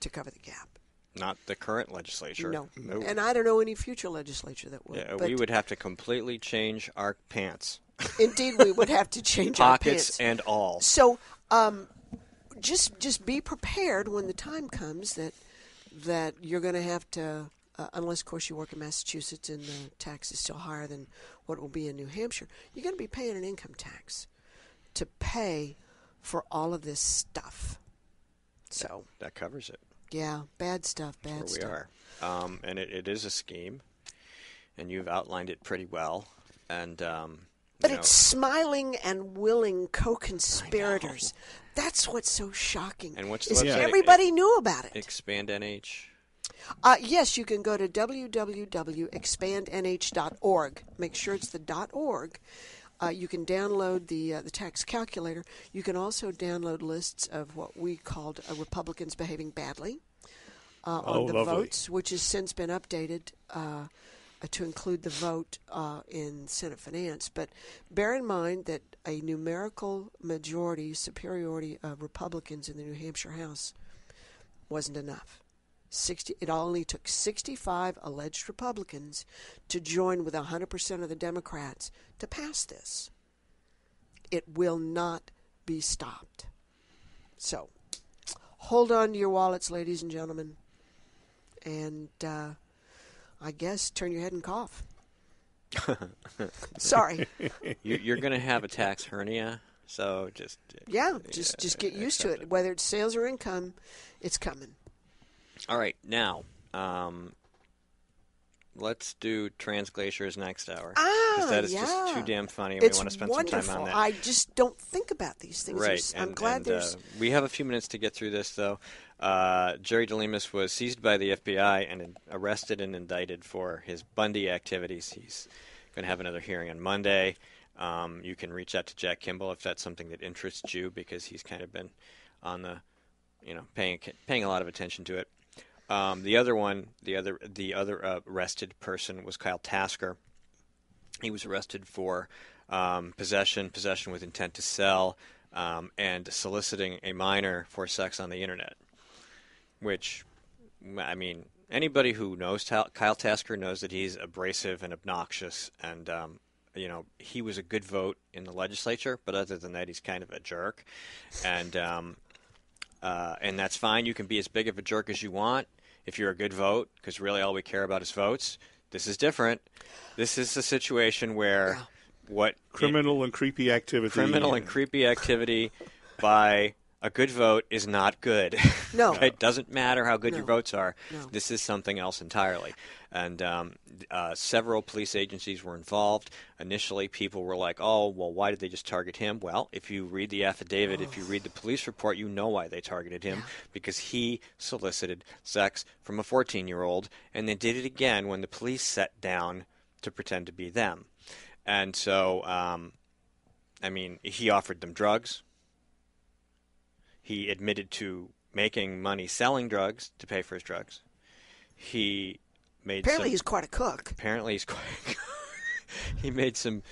to cover the gap. Not the current legislature. No. And I don't know any future legislature that would. Yeah, we would have to completely change our pants. Indeed, we would have to change our pants. Pockets and all. So just be prepared when the time comes that you're going to have to, unless, of course, you work in Massachusetts and the tax is still higher than what it will be in New Hampshire, you're going to be paying an income tax to pay for all of this stuff. So that covers it. Yeah, bad stuff, bad stuff. Where we are. And it is a scheme, and you've outlined it pretty well. And but it's smiling and willing co-conspirators. That's what's so shocking. And what's the is website? Everybody knew about it. Expand NH. Yes, you can go to www.expandnh.org. Make sure it's the .org. You can download the tax calculator. You can also download lists of what we called Republicans behaving badly on the lovely. votes, which has since been updated to include the vote in Senate Finance. But bear in mind that a numerical majority, superiority of Republicans in the New Hampshire House wasn't enough. It only took 65 alleged Republicans to join with 100% of the Democrats to pass this. It will not be stopped. So, hold on to your wallets, ladies and gentlemen, and I guess turn your head and cough. Sorry. You're going to have a tax hernia, so just get used to it. Whether it's sales or income, it's coming. All right, now, let's do Trans-glaciers next hour. Because that is just too damn funny, and we want to spend wonderful. some time on that. I just don't think about these things. Right. I'm glad there's... we have a few minutes to get through this, though. Jerry DeLemus was seized by the FBI and arrested and indicted for his Bundy activities. He's going to have another hearing on Monday. You can reach out to Jack Kimball if that's something that interests you, because he's kind of been on the, paying a lot of attention to it. The other arrested person was Kyle Tasker. He was arrested for possession with intent to sell, and soliciting a minor for sex on the internet. Which, I mean, anybody who knows Kyle Tasker knows that he's abrasive and obnoxious, and he was a good vote in the legislature, but other than that, he's kind of a jerk, and that's fine. You can be as big of a jerk as you want if you're a good vote, because really all we care about is votes. This is different. This is a situation where criminal and creepy activity by a good vote is not good. No. It doesn't matter how good No. your votes are. No. This is something else entirely. And several police agencies were involved. Initially, people were like, oh, well, why did they just target him? Well, if you read the affidavit, if you read the police report, you know why they targeted him, because he solicited sex from a 14-year-old, and they did it again when the police sat down to pretend to be them. And so, he offered them drugs. He admitted to making money selling drugs to pay for his drugs. He made Apparently he's quite a cook. He made some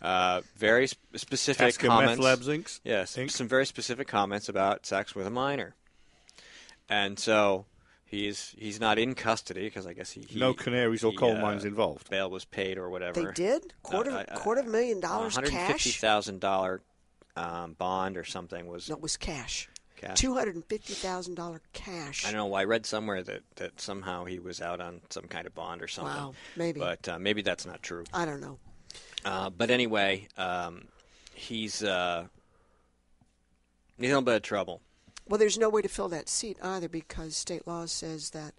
very specific Tasker comments. meth lab zincs? Yes, some very specific comments about sex with a minor. And so he's not in custody because I guess he no canaries or coal mines involved. Bail was paid or whatever. They did? Quarter of $1 million cash? $150,000 bond or something was. No, it was cash. Cash. $250,000 cash. I don't know. I read somewhere that somehow he was out on some kind of bond or something. Wow, maybe. But maybe that's not true. I don't know. But anyway, he's in a little bit of trouble. Well, there's no way to fill that seat either because state law says that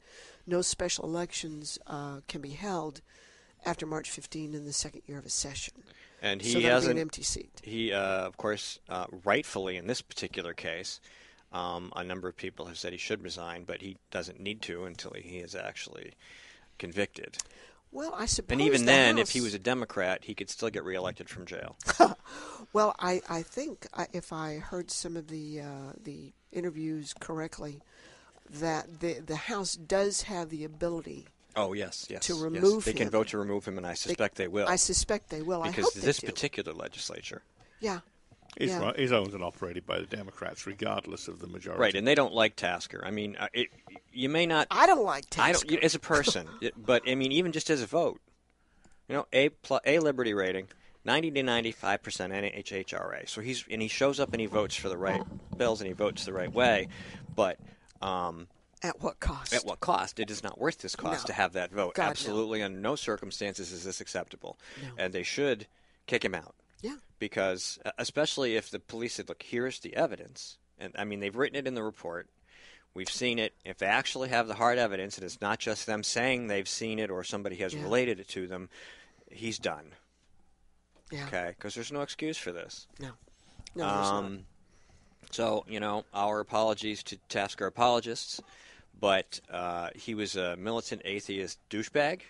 no special elections can be held after March 15 in the second year of a session. And so he has has an empty seat. He, of course, rightfully in this particular case, a number of people have said he should resign, but he doesn't need to until he is actually convicted. Well, I suppose. And even then, if he was a Democrat, he could still get reelected from jail. Well, I think if I heard some of the interviews correctly, that the House does have the ability. Oh, yes. To remove him. They can vote to remove him, and I suspect they will. I suspect they will. Because I hope this they do. particular legislature. Yeah. Is owned and operated by the Democrats, regardless of the majority. Right, and they don't like Tasker. I mean, you may not. I don't like Tasker. I don't as a person, but I mean, even just as a vote. A Liberty rating, 90 to 95% NHHRA. So he shows up and he votes for the right bills and he votes the right way, but. At what cost? At what cost? It is not worth this cost to have that vote. God, absolutely, under no circumstances is this acceptable. No. And they should kick him out. Yeah. Because, especially if the police said, look, here's the evidence. And, I mean, they've written it in the report. We've seen it. If they actually have the hard evidence, and it's not just them saying they've seen it or somebody has related it to them, he's done. Yeah. Okay? Because there's no excuse for this. No. No, there's not. So, our apologies to Tasker apologists. But he was a militant atheist douchebag.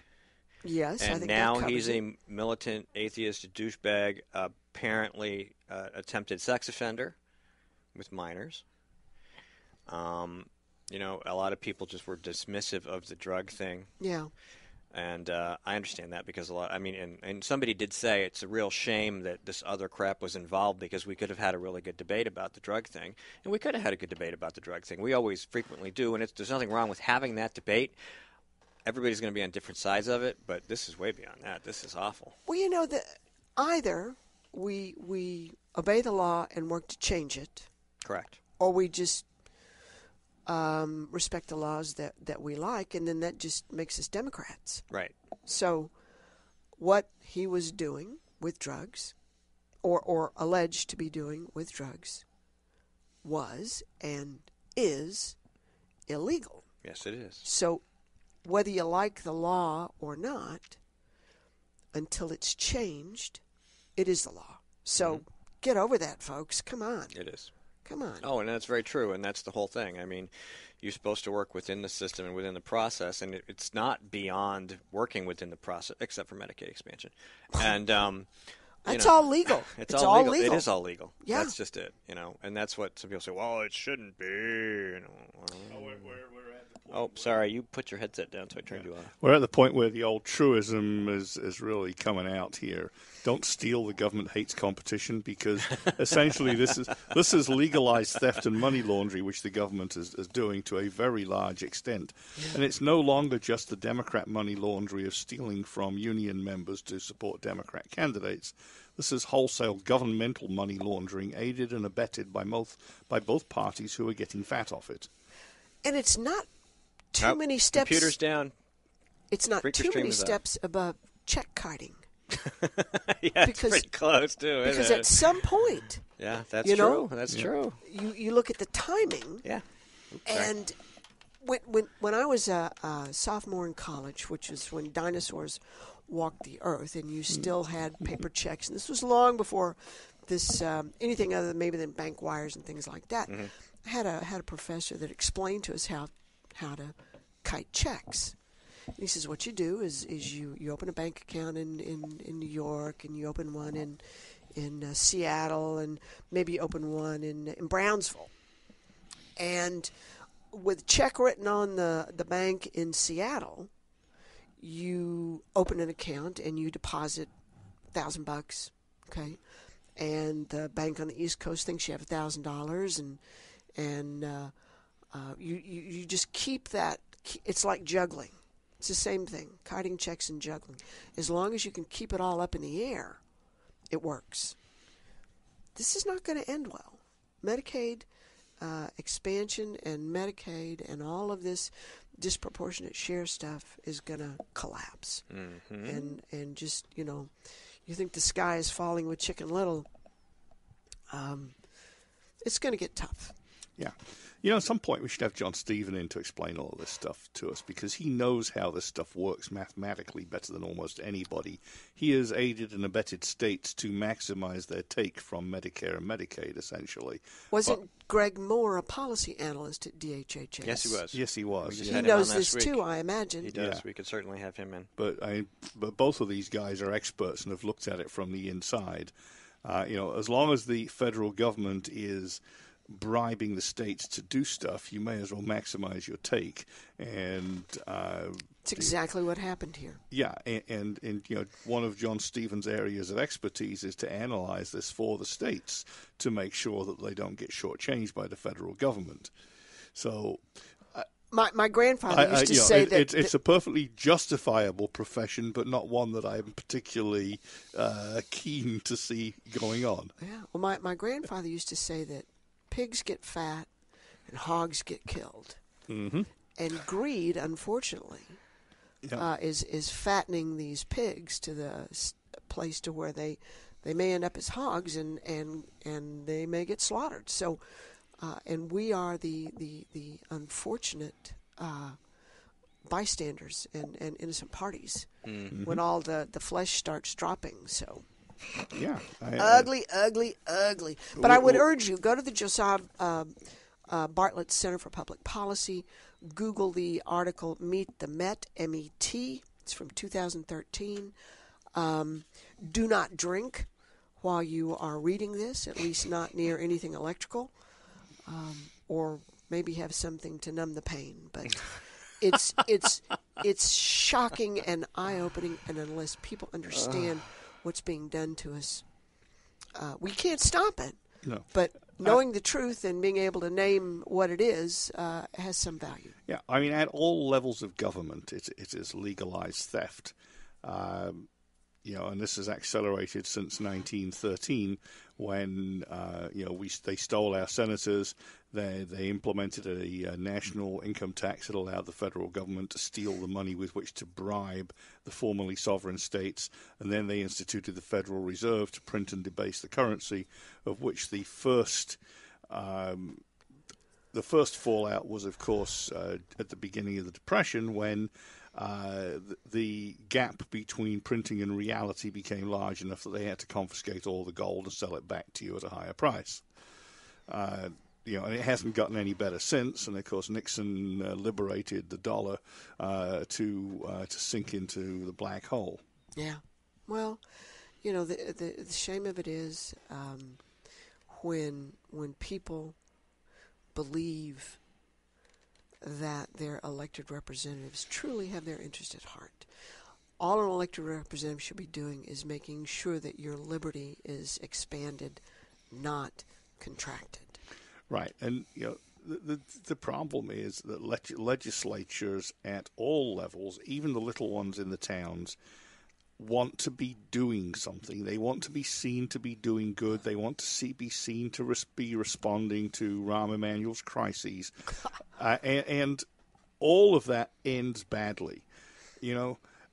Yes, I and think now that covers he's it. a militant atheist douchebag, apparently attempted sex offender with minors. A lot of people just were dismissive of the drug thing. Yeah. And I understand that because and somebody did say it's a real shame that this other crap was involved because we could have had a really good debate about the drug thing. And we could have had a good debate about the drug thing. We always frequently do, and there's nothing wrong with having that debate. Everybody's going to be on different sides of it, but this is way beyond that. This is awful. Well, either we obey the law and work to change it. Correct. Or we just respect the laws that we like, and then that just makes us Democrats. Right. So what he was doing with drugs, or alleged to be doing with drugs, was and is illegal. Yes, it is. So whether you like the law or not, until it's changed, it is the law. So get over that, folks. Come on. It is. Come on. Oh, and that's very true, and that's the whole thing. I mean, you're supposed to work within the system and within the process, and it's not beyond working within the process, except for Medicaid expansion. And it's all legal. It's all legal. It is all legal. Yeah. That's just it. And that's what some people say. Well, it shouldn't be. We're at Oh, sorry, you put your headset down, so I turned you off. We're at the point where the old truism is really coming out here. Don't steal, the government hates competition, because essentially this is legalized theft and money laundering, which the government is doing to a very large extent. And it's no longer just the Democrat money laundering of stealing from union members to support Democrat candidates. This is wholesale governmental money laundering, aided and abetted by both parties who are getting fat off it. And it's not too many steps. Computer's down. It's not Freaker too stream many is up. steps above check kiting. Yeah, it's pretty close, too, isn't Because it? at some point, Yeah, that's you true. know, That's true. you look at the timing. Yeah. Oops, sorry. And when I was a sophomore in college, which is when dinosaurs walked the earth, and you still had paper checks, and this was long before this anything other than maybe bank wires and things like that. Mm-hmm. I had a professor that explained to us how to kite checks. And he says what you do is you open a bank account in New York, and you open one in Seattle, and maybe you open one in Brownsville. And with check written on the bank in Seattle, you open an account and you deposit $1,000, okay? And the bank on the East Coast thinks you have $1,000, and you just keep that. It's like juggling. It's the same thing, kiting checks and juggling. As long as you can keep it all up in the air, it works. This is not going to end well. Medicaid expansion and Medicaid and all of this disproportionate share stuff is going to collapse. Mm-hmm. And just, you think the sky is falling with Chicken Little, it's going to get tough. Yeah. At some point we should have John Stephen in to explain all of this stuff to us, because he knows how this stuff works mathematically better than almost anybody. He has aided and abetted states to maximize their take from Medicare and Medicaid, essentially. Wasn't Greg Moore a policy analyst at DHHS? Yes, he was. Yes, he was. He knows this too, I imagine. He does. Yeah. We could certainly have him in. But both of these guys are experts and have looked at it from the inside. As long as the federal government is bribing the states to do stuff, you may as well maximize your take. And it's exactly what happened here. Yeah, and one of John Stevens' areas of expertise is to analyze this for the states to make sure that they don't get shortchanged by the federal government. So my grandfather used to say that it's a perfectly justifiable profession, but not one that I'm particularly keen to see going on. Yeah, well, my grandfather used to say that pigs get fat and hogs get killed. Mm-hmm. And greed, unfortunately, is fattening these pigs to the place to where they may end up as hogs, and they may get slaughtered. So, and we are the unfortunate bystanders and innocent parties when all the flesh starts dropping. So. Yeah. Ugly. But I would urge you, go to the Josiah Bartlett Center for Public Policy, Google the article Meet the Met, M-E-T. It's from 2013. Do not drink while you are reading this, at least not near anything electrical, or maybe have something to numb the pain. But it's shocking and eye-opening, and unless people understand what's being done to us, we can't stop it. No. But knowing the truth and being able to name what it is has some value. Yeah, I mean, at all levels of government, it is legalized theft. And this has accelerated since 1913, when they stole our senators. They implemented a national income tax that allowed the federal government to steal the money with which to bribe the formerly sovereign states, and then they instituted the Federal Reserve to print and debase the currency, of which the first fallout was, of course, at the beginning of the Depression, when the gap between printing and reality became large enough that they had to confiscate all the gold and sell it back to you at a higher price. And it hasn't gotten any better since. And of course, Nixon liberated the dollar to sink into the black hole. Yeah. Well, the shame of it is when people believe that their elected representatives truly have their interest at heart. All an elected representative should be doing is making sure that your liberty is expanded, not contracted. Right, and the problem is that legislatures at all levels, even the little ones in the towns, want to be doing something. They want to be seen to be doing good. They want to be seen to be responding to Rahm Emanuel's crises, and all of that ends badly.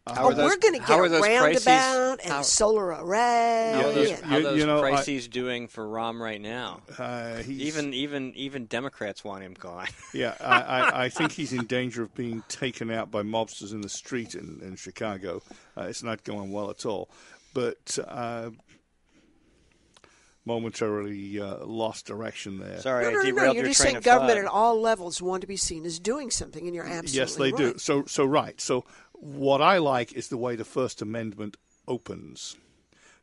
We're going to get a roundabout and solar array. How are those crises doing for Rahm right now? Even Democrats want him gone. Yeah, I think he's in danger of being taken out by mobsters in the street in Chicago. It's not going well at all. But momentarily lost direction there. Sorry, I derailed your train of thought. You're just saying government at all levels want to be seen as doing something, and you're absolutely right. Yes, they do. So right. So what I like is the way the First Amendment opens.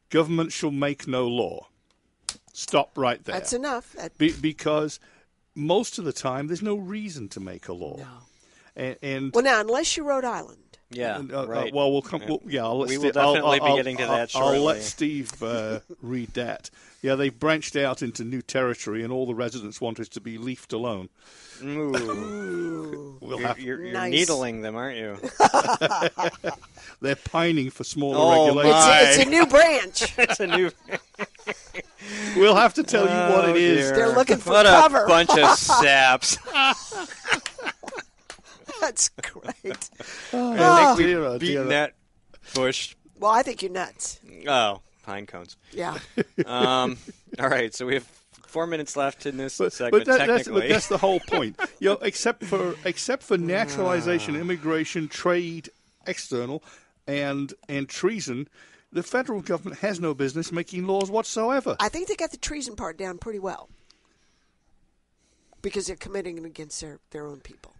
Government shall make no law. Stop right there. That's enough. Because most of the time there's no reason to make a law. No. And well, now, unless you're Rhode Island. Yeah, right. Well, we'll come. Well, yeah, we will definitely be getting to that shortly. I'll let Steve read that. Yeah, they branched out into new territory, and all the residents want us to be leafed alone. Ooh. You're nice. Needling them, aren't you? They're pining for smaller regulations. It's a new branch. It's a new. We'll have to tell you what it is. They're looking for what cover. A bunch of saps. That's great. I think we've beaten that bush. Well, I think you're nuts. Oh, pine cones. Yeah. All right, so we have 4 minutes left in this segment. Technically, that's the whole point. Except for naturalization, immigration, trade, external, and treason, the federal government has no business making laws whatsoever. I think they got the treason part down pretty well because they're committing it against their own people.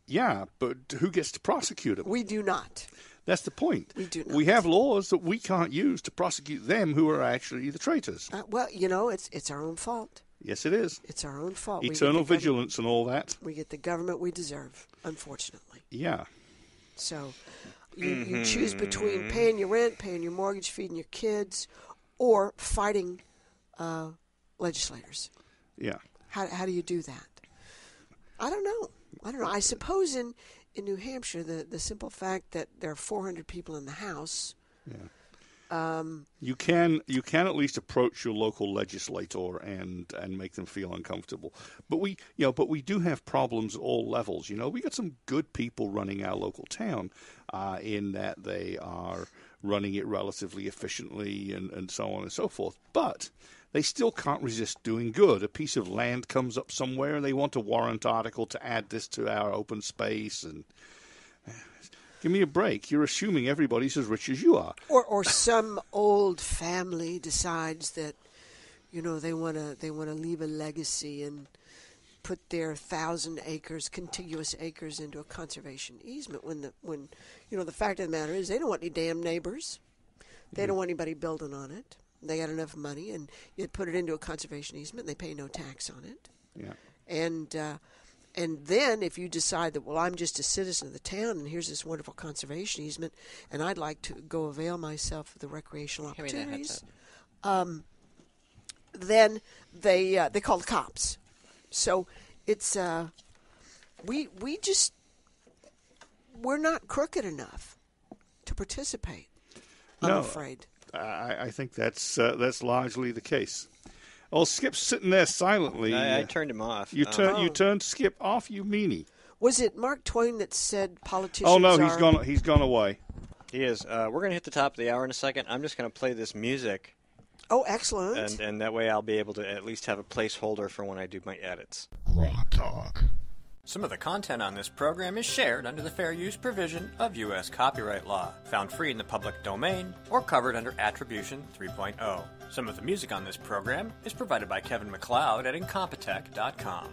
Yeah, but who gets to prosecute them? We do not. That's the point. We do not. We have laws that we can't use to prosecute them who are actually the traitors. Well, it's our own fault. Yes, it is. It's our own fault. Eternal vigilance and all that. We get the government we deserve, unfortunately. Yeah. So you choose between paying your rent, paying your mortgage, feeding your kids, or fighting legislators. Yeah. How do you do that? I don't know. I suppose in New Hampshire, the simple fact that there are 400 people in the House. Yeah. You can at least approach your local legislator and make them feel uncomfortable. But we do have problems at all levels. We got some good people running our local town, in that they are running it relatively efficiently and so on and so forth. But they still can't resist doing good. A piece of land comes up somewhere, and they want a warrant article to add this to our open space. And give me a break. You're assuming everybody's as rich as you are. Or some old family decides that, they want to leave a legacy and put their 1,000 acres, contiguous acres, into a conservation easement. When the fact of the matter is, they don't want any damn neighbors. They don't want anybody building on it. They got enough money, and you put it into a conservation easement, and they pay no tax on it. Yeah. And then if you decide that, well, I'm just a citizen of the town, and here's this wonderful conservation easement, and I'd like to go avail myself of the recreational opportunities, then they call the cops. So it's we're not crooked enough to participate. I'm afraid. I think that's largely the case. Oh, Skip's sitting there silently. I turned him off. You turned Skip off, you meanie. Was it Mark Twain that said politicians? Oh no, he's gone away. He is. We're going to hit the top of the hour in a second. I'm just going to play this music. Oh, excellent. And that way I'll be able to at least have a placeholder for when I do my edits. Rock Talk. Some of the content on this program is shared under the fair use provision of U.S. copyright law, found free in the public domain, or covered under Attribution 3.0. Some of the music on this program is provided by Kevin MacLeod at Incompetech.com.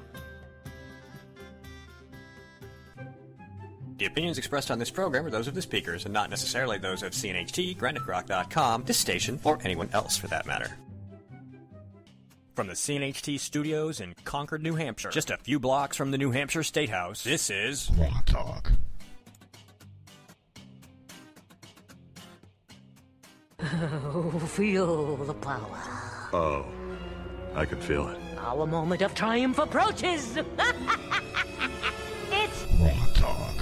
The opinions expressed on this program are those of the speakers and not necessarily those of CNHT, GraniteRock.com, this station, or anyone else for that matter. From the CNHT studios in Concord, New Hampshire, just a few blocks from the New Hampshire State House, this is Raw Talk. Oh, feel the power. Oh, I can feel it. Our moment of triumph approaches. It's Raw Talk.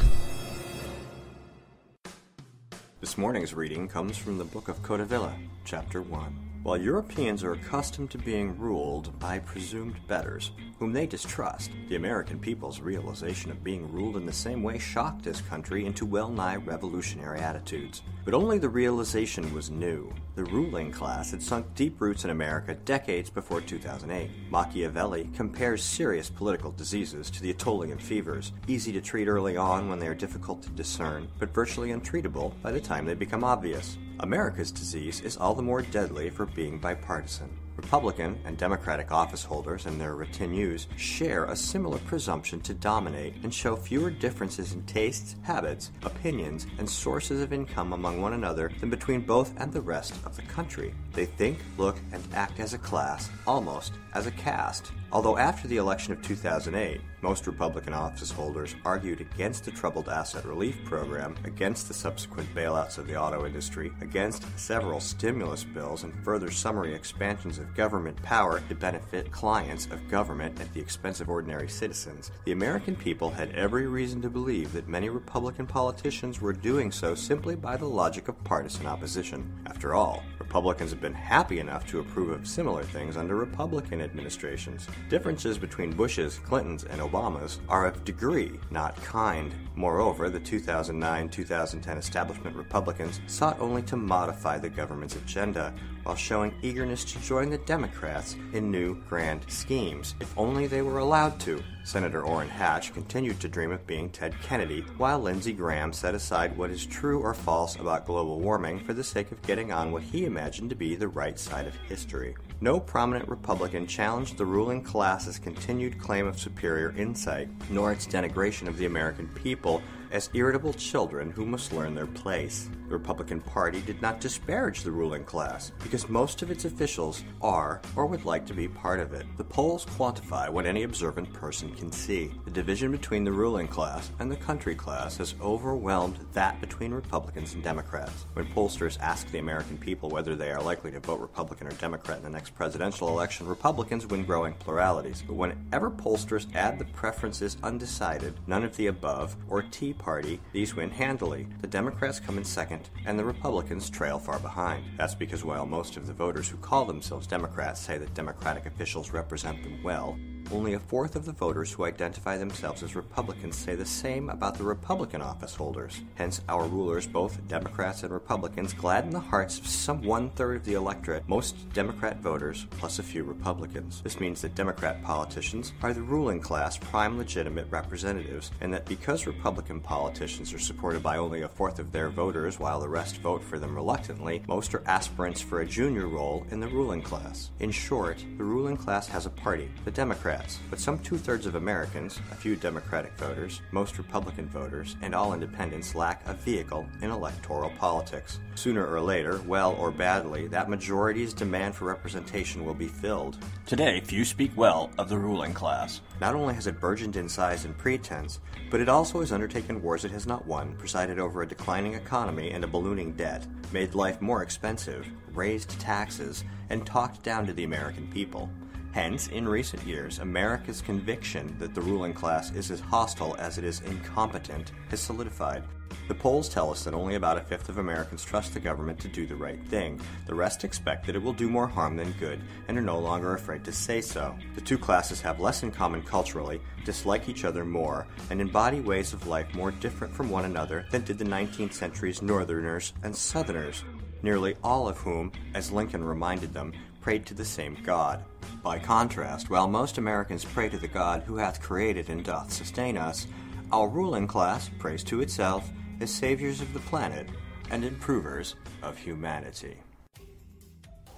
This morning's reading comes from the Book of Codavilla, Chapter 1. While Europeans are accustomed to being ruled by presumed betters, whom they distrust, the American people's realization of being ruled in the same way shocked this country into well-nigh revolutionary attitudes. But only the realization was new. The ruling class had sunk deep roots in America decades before 2008. Machiavelli compares serious political diseases to the Aetolian fevers, easy to treat early on when they are difficult to discern, but virtually untreatable by the time they become obvious. America's disease is all the more deadly for being bipartisan. Republican and Democratic office holders and their retinues share a similar presumption to dominate and show fewer differences in tastes, habits, opinions, and sources of income among one another than between both and the rest of the country. They think, look, and act as a class, almost as a caste. Although after the election of 2008, most Republican office holders argued against the Troubled Asset Relief Program, against the subsequent bailouts of the auto industry, against several stimulus bills and further summary expansions of government power to benefit clients of government at the expense of ordinary citizens, the American people had every reason to believe that many Republican politicians were doing so simply by the logic of partisan opposition. After all, Republicans have been happy enough to approve of similar things under Republican administrations. Differences between Bush's, Clinton's, and Obama's are of degree, not kind. Moreover, the 2009-2010 establishment Republicans sought only to modify the government's agenda, while showing eagerness to join the Democrats in new grand schemes, if only they were allowed to. Senator Orrin Hatch continued to dream of being Ted Kennedy, while Lindsey Graham set aside what is true or false about global warming for the sake of getting on what he imagined to be the right side of history. No prominent Republican challenged the ruling class's continued claim of superior insight, nor its denigration of the American people as irritable children who must learn their place. The Republican Party did not disparage the ruling class, because most of its officials are or would like to be part of it. The polls quantify what any observant person can see. The division between the ruling class and the country class has overwhelmed that between Republicans and Democrats. When pollsters ask the American people whether they are likely to vote Republican or Democrat in the next presidential election, Republicans win growing pluralities. But whenever pollsters add the preferences undecided, none of the above, or Tea Party, these win handily. The Democrats come in second, and the Republicans trail far behind. That's because while most of the voters who call themselves Democrats say that Democratic officials represent them well, only a fourth of the voters who identify themselves as Republicans say the same about the Republican office holders. Hence, our rulers, both Democrats and Republicans, gladden the hearts of some one-third of the electorate, most Democrat voters, plus a few Republicans. This means that Democrat politicians are the ruling class prime legitimate representatives, and that because Republican politicians are supported by only a fourth of their voters while the rest vote for them reluctantly, most are aspirants for a junior role in the ruling class. In short, the ruling class has a party, the Democrats. But some two-thirds of Americans, a few Democratic voters, most Republican voters, and all independents lack a vehicle in electoral politics. Sooner or later, well or badly, that majority's demand for representation will be filled. Today, few speak well of the ruling class. Not only has it burgeoned in size and pretense, but it also has undertaken wars it has not won, presided over a declining economy and a ballooning debt, made life more expensive, raised taxes, and talked down to the American people. Hence, in recent years, America's conviction that the ruling class is as hostile as it is incompetent has solidified. The polls tell us that only about a fifth of Americans trust the government to do the right thing. The rest expect that it will do more harm than good, and are no longer afraid to say so. The two classes have less in common culturally, dislike each other more, and embody ways of life more different from one another than did the 19th century's Northerners and Southerners, nearly all of whom, as Lincoln reminded them, prayed to the same God. By contrast, while most Americans pray to the God who hath created and doth sustain us, our ruling class prays to itself as saviors of the planet and improvers of humanity.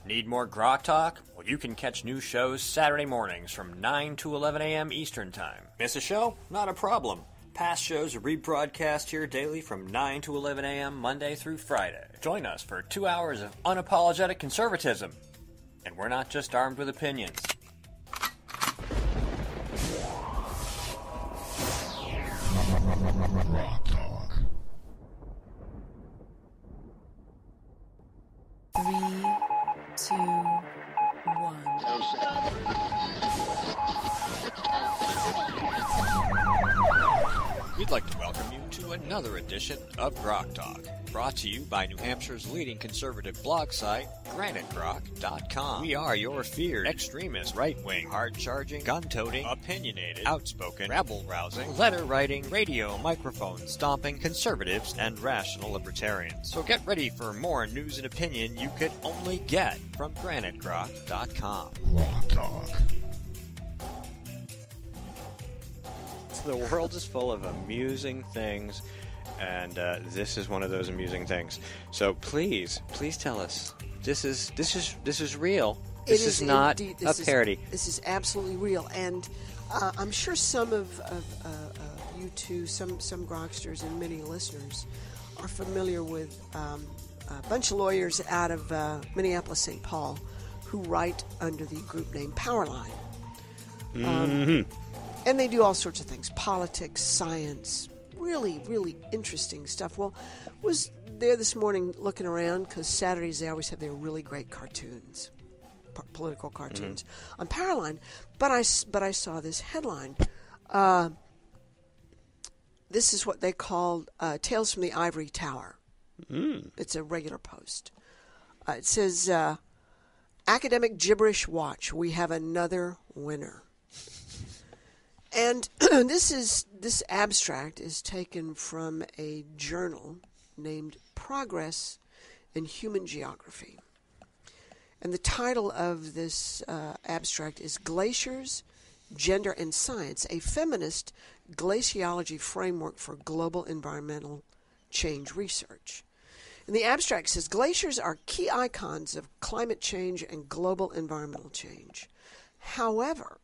Need more Grok Talk? Well, you can catch new shows Saturday mornings from 9 to 11 a.m. Eastern Time. Miss a show? Not a problem. Past shows are rebroadcast here daily from 9 to 11 a.m. Monday through Friday. Join us for 2 hours of unapologetic conservatism. And we're not just armed with opinions. 2, 1. We'd like to welcome you to another edition of Grok Talk, brought to you by New Hampshire's leading conservative blog site, GraniteGrok.com. We are your feared extremist, right-wing, hard-charging, gun-toting, opinionated, outspoken, rabble-rousing, letter-writing, radio microphone stomping conservatives and rational libertarians. So get ready for more news and opinion you could only get from GraniteGrok.com. Grok Talk. The world is full of amusing things, and this is one of those amusing things. So please tell us this is real. This is not a parody. This is absolutely real, and I'm sure some of you two, some Groksters and many listeners, are familiar with a bunch of lawyers out of Minneapolis, St. Paul, who write under the group name Powerline. And they do all sorts of things, politics, science, really, really interesting stuff. Well, was there this morning looking around, because Saturdays they always have their really great cartoons, political cartoons, on Powerline. But I saw this headline. This is what they call Tales from the Ivory Tower. It's a regular post. It says, Academic Gibberish Watch, we have another winner. And this abstract is taken from a journal named Progress in Human Geography. And the title of this abstract is Glaciers, Gender and Science, a Feminist Glaciology Framework for Global Environmental Change Research. And the abstract says, glaciers are key icons of climate change and global environmental change. However,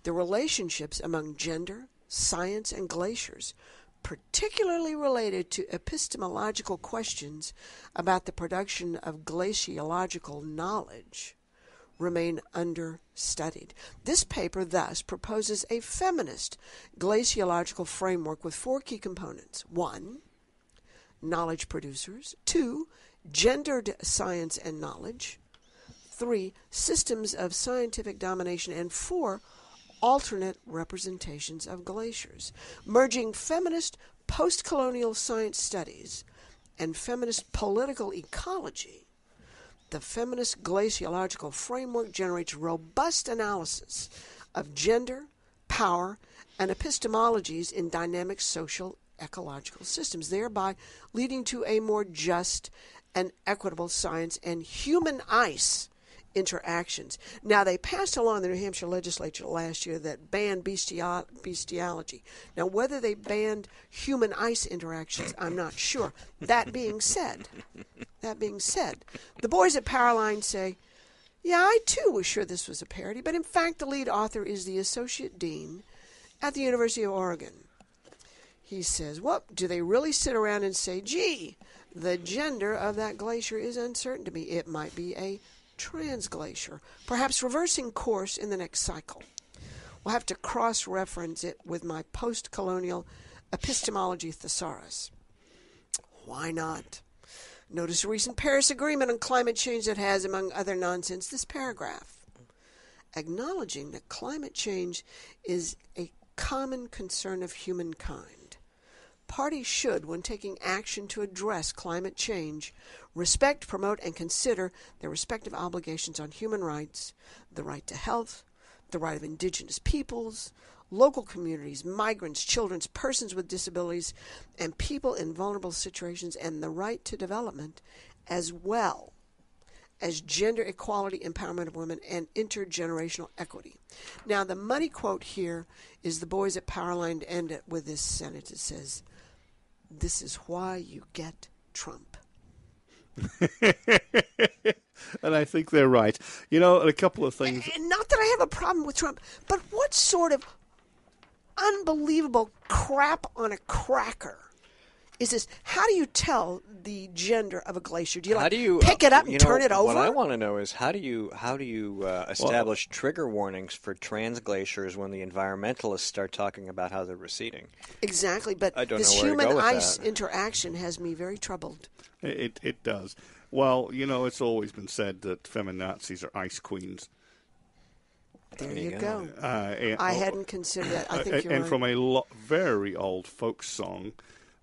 the relationships among gender, science, and glaciers, particularly related to epistemological questions about the production of glaciological knowledge, remain understudied. This paper thus proposes a feminist glaciological framework with 4 key components. 1, knowledge producers. 2, gendered science and knowledge. 3, systems of scientific domination. And 4, alternate representations of glaciers, merging feminist post-colonial science studies and feminist political ecology. The feminist glaciological framework generates robust analysis of gender, power, and epistemologies in dynamic social ecological systems, thereby leading to a more just and equitable science and human ice interactions. Now, they passed along the New Hampshire legislature last year that banned bestiality. Now, whether they banned human ice interactions, I'm not sure. That being said, the boys at Powerline say, yeah, I too was sure this was a parody, but in fact the lead author is the associate dean at the University of Oregon. He says, well, do they really sit around and say, gee, the gender of that glacier is uncertain to me. It might be a transglacier, perhaps reversing course in the next cycle. We'll have to cross-reference it with my post-colonial epistemology thesaurus. Why not? Notice a recent Paris Agreement on climate change that has, among other nonsense, this paragraph. Acknowledging that climate change is a common concern of humankind, parties should, when taking action to address climate change, respect, promote, and consider their respective obligations on human rights, the right to health, the right of indigenous peoples, local communities, migrants, children, persons with disabilities, and people in vulnerable situations, and the right to development, as well as gender equality, empowerment of women, and intergenerational equity. Now, the money quote here is the boys at Powerline to end it with this sentence. It says, this is why you get Trump. And I think they're right. You know, a couple of things. And not that I have a problem with Trump, but what sort of unbelievable crap on a cracker is this? How do you tell the gender of a glacier? Do you pick it up and turn it over? What I want to know is how do you establish trigger warnings for transglaciers when the environmentalists start talking about how they're receding? Exactly, but this human ice interaction has me very troubled. It does. Well, it's always been said that feminazis are ice queens. There you go. I hadn't considered that. I think you're and right. from a very old folk song,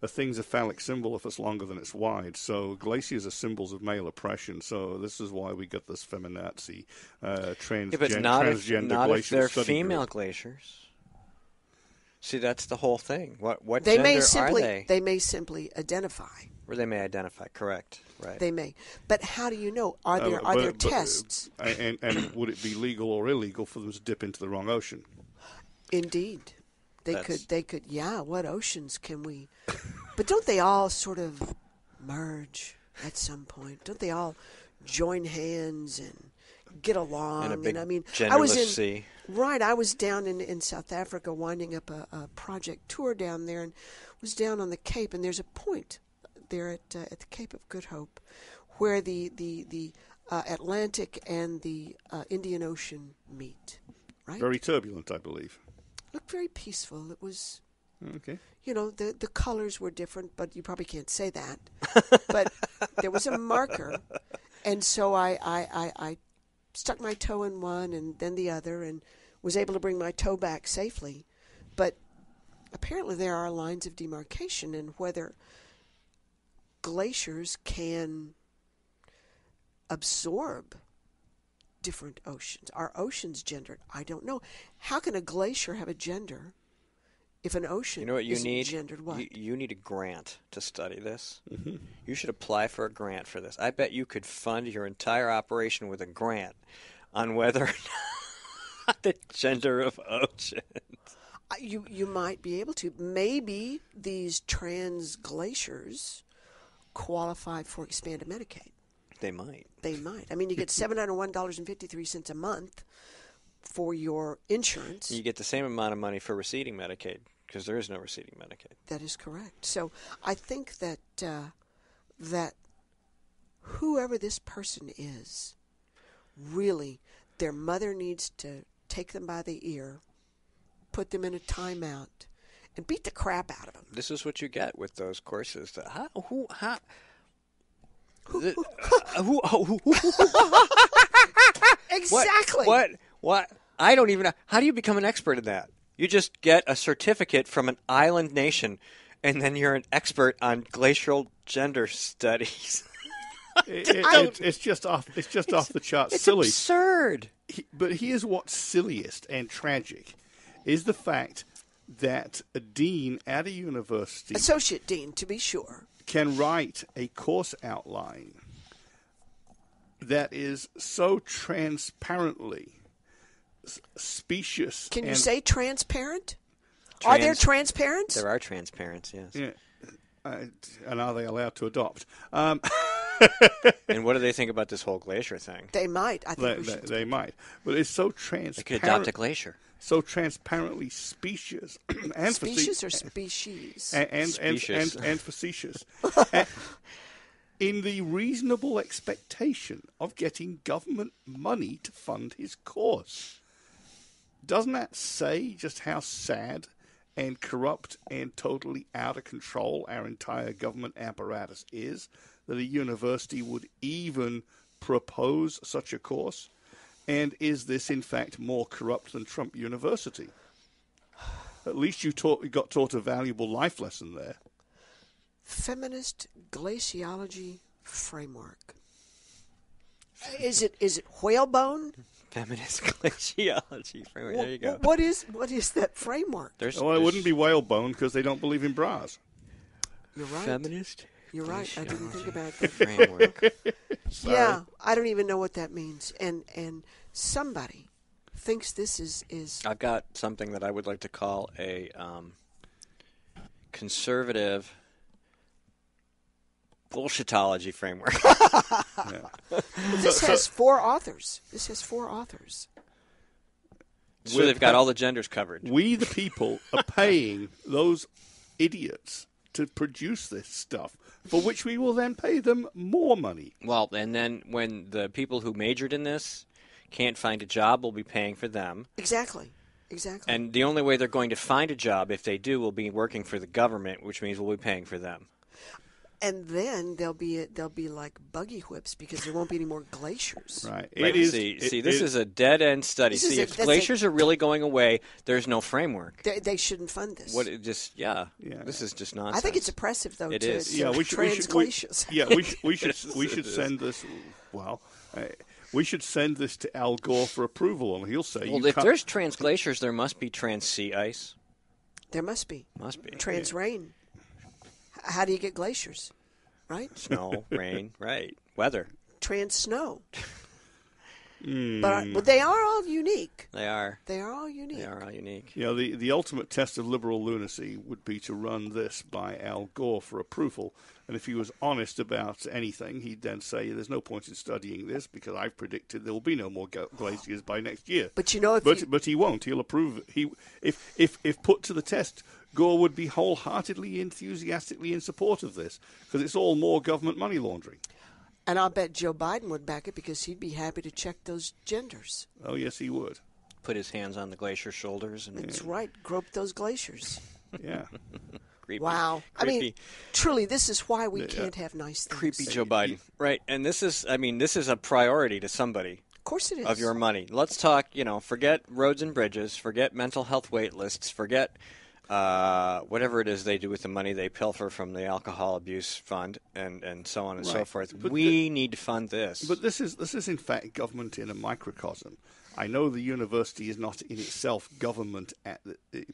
a thing's a phallic symbol if it's longer than it's wide. So glaciers are symbols of male oppression. So this is why we got this feminazi, transgender not glacier if they're study female group. glaciers. See, that's the whole thing. What They gender may are simply they? they may simply identify. Or they may identify. Correct. Right. They may. But how do you know? Are there tests? And would it be legal or illegal for them to dip into the wrong ocean? Indeed. They could. Yeah, what oceans can we? But don't they all sort of merge at some point? Don't they all join hands and get along? In a big I mean, genderless sea. Right, I was down in South Africa winding up a project tour down there, and was down on the Cape, and there's a point there at the Cape of Good Hope where the Atlantic and the Indian Ocean meet. Right. Very turbulent, I believe. Looked very peaceful. It was. Okay. The colors were different, but you probably can't say that. But there was a marker, and so I stuck my toe in one and then the other, and was able to bring my toe back safely. But apparently there are lines of demarcation, and whether glaciers can absorb different oceans. Are oceans gendered? I don't know. How can a glacier have a gender if an ocean isn't gendered? What? You need a grant to study this. Mm-hmm. You should apply for a grant for this. I bet you could fund your entire operation with a grant on whether or not the gender of oceans. You might be able to. Maybe these trans glaciers qualify for expanded Medicaid. They might. They might. I mean, you get $701.53 a month for your insurance. You get the same amount of money for receding Medicaid, because there is no receding Medicaid. That is correct. So I think that that whoever this person is, really, their mother needs to take them by the ear, put them in a timeout, and beat the crap out of them. This is what you get with those courses. Exactly. What? I don't even know. How do you become an expert in that? You just get a certificate from an island nation, and then you're an expert on glacial gender studies. It's just off the charts. It's silly. Absurd. But here's what's silliest and tragic, is the fact that a dean at a university, associate dean to be sure, can write a course outline that is so transparently specious. Can you say transparent? Are there transparents? There are transparents, yes. Yeah. And are they allowed to adopt? And what do they think about this whole glacier thing? They might. I think they might. But it's so transparent. They could adopt a glacier. So transparently specious. And species or species? And facetious. In the reasonable expectation of getting government money to fund his course. Doesn't that say just how sad and corrupt and totally out of control our entire government apparatus is, that a university would even propose such a course? And is this, in fact, more corrupt than Trump University? At least you got taught a valuable life lesson there. Feminist glaciology framework. Is it whalebone? Feminist glaciology framework. There you go. What is that framework? It wouldn't be whalebone because they don't believe in bras. You're right. Feminist. You're right. I didn't think about that framework. Yeah, I don't even know what that means. And somebody thinks this is. I've got something that I would like to call a conservative bullshitology framework. This has four authors. So they've got all the genders covered. We, the people, are paying those idiots to produce this stuff, for which we will then pay them more money. Well, and then when the people who majored in this can't find a job, we'll be paying for them. Exactly. And the only way they're going to find a job, if they do, will be working for the government, which means we'll be paying for them. And then they'll be like buggy whips because there won't be any more glaciers. Right. This is a dead end study. If glaciers are really going away, there's no framework. They shouldn't fund this. This is just nonsense. I think it's oppressive though. It is. Trans-glaciers. We should send this. Well, we should send this to Al Gore for approval, and he'll say, "Well, if there's trans-glaciers, there must be trans-sea ice." There must be. Trans-rain. How do you get glaciers? Right? Snow, rain, right. Weather. Trans-snow. But they are all unique. They are. They are all unique. You know, the ultimate test of liberal lunacy would be to run this by Al Gore for approval. And if he was honest about anything, he'd then say, there's no point in studying this because I've predicted there will be no more glaciers by next year. But you know, but he won't. He'll approve. If put to the test, Gore would be wholeheartedly, enthusiastically in support of this because it's all more government money laundering. And I'll bet Joe Biden would back it because he'd be happy to check those genders. Oh, yes, he would. Put his hands on the glacier's shoulders. That's right. Grope those glaciers. Yeah. Creepy. Wow. Creepy. I mean, truly, this is why we can't have nice things. Creepy Joe Biden. Right. And this is a priority to somebody. Of course it is. Of your money. Let's talk, forget roads and bridges, forget mental health wait lists, forget whatever it is they do with the money they pilfer from the alcohol abuse fund and so on and so forth. But we need to fund this. But this is in fact government in a microcosm. I know the university is not in itself government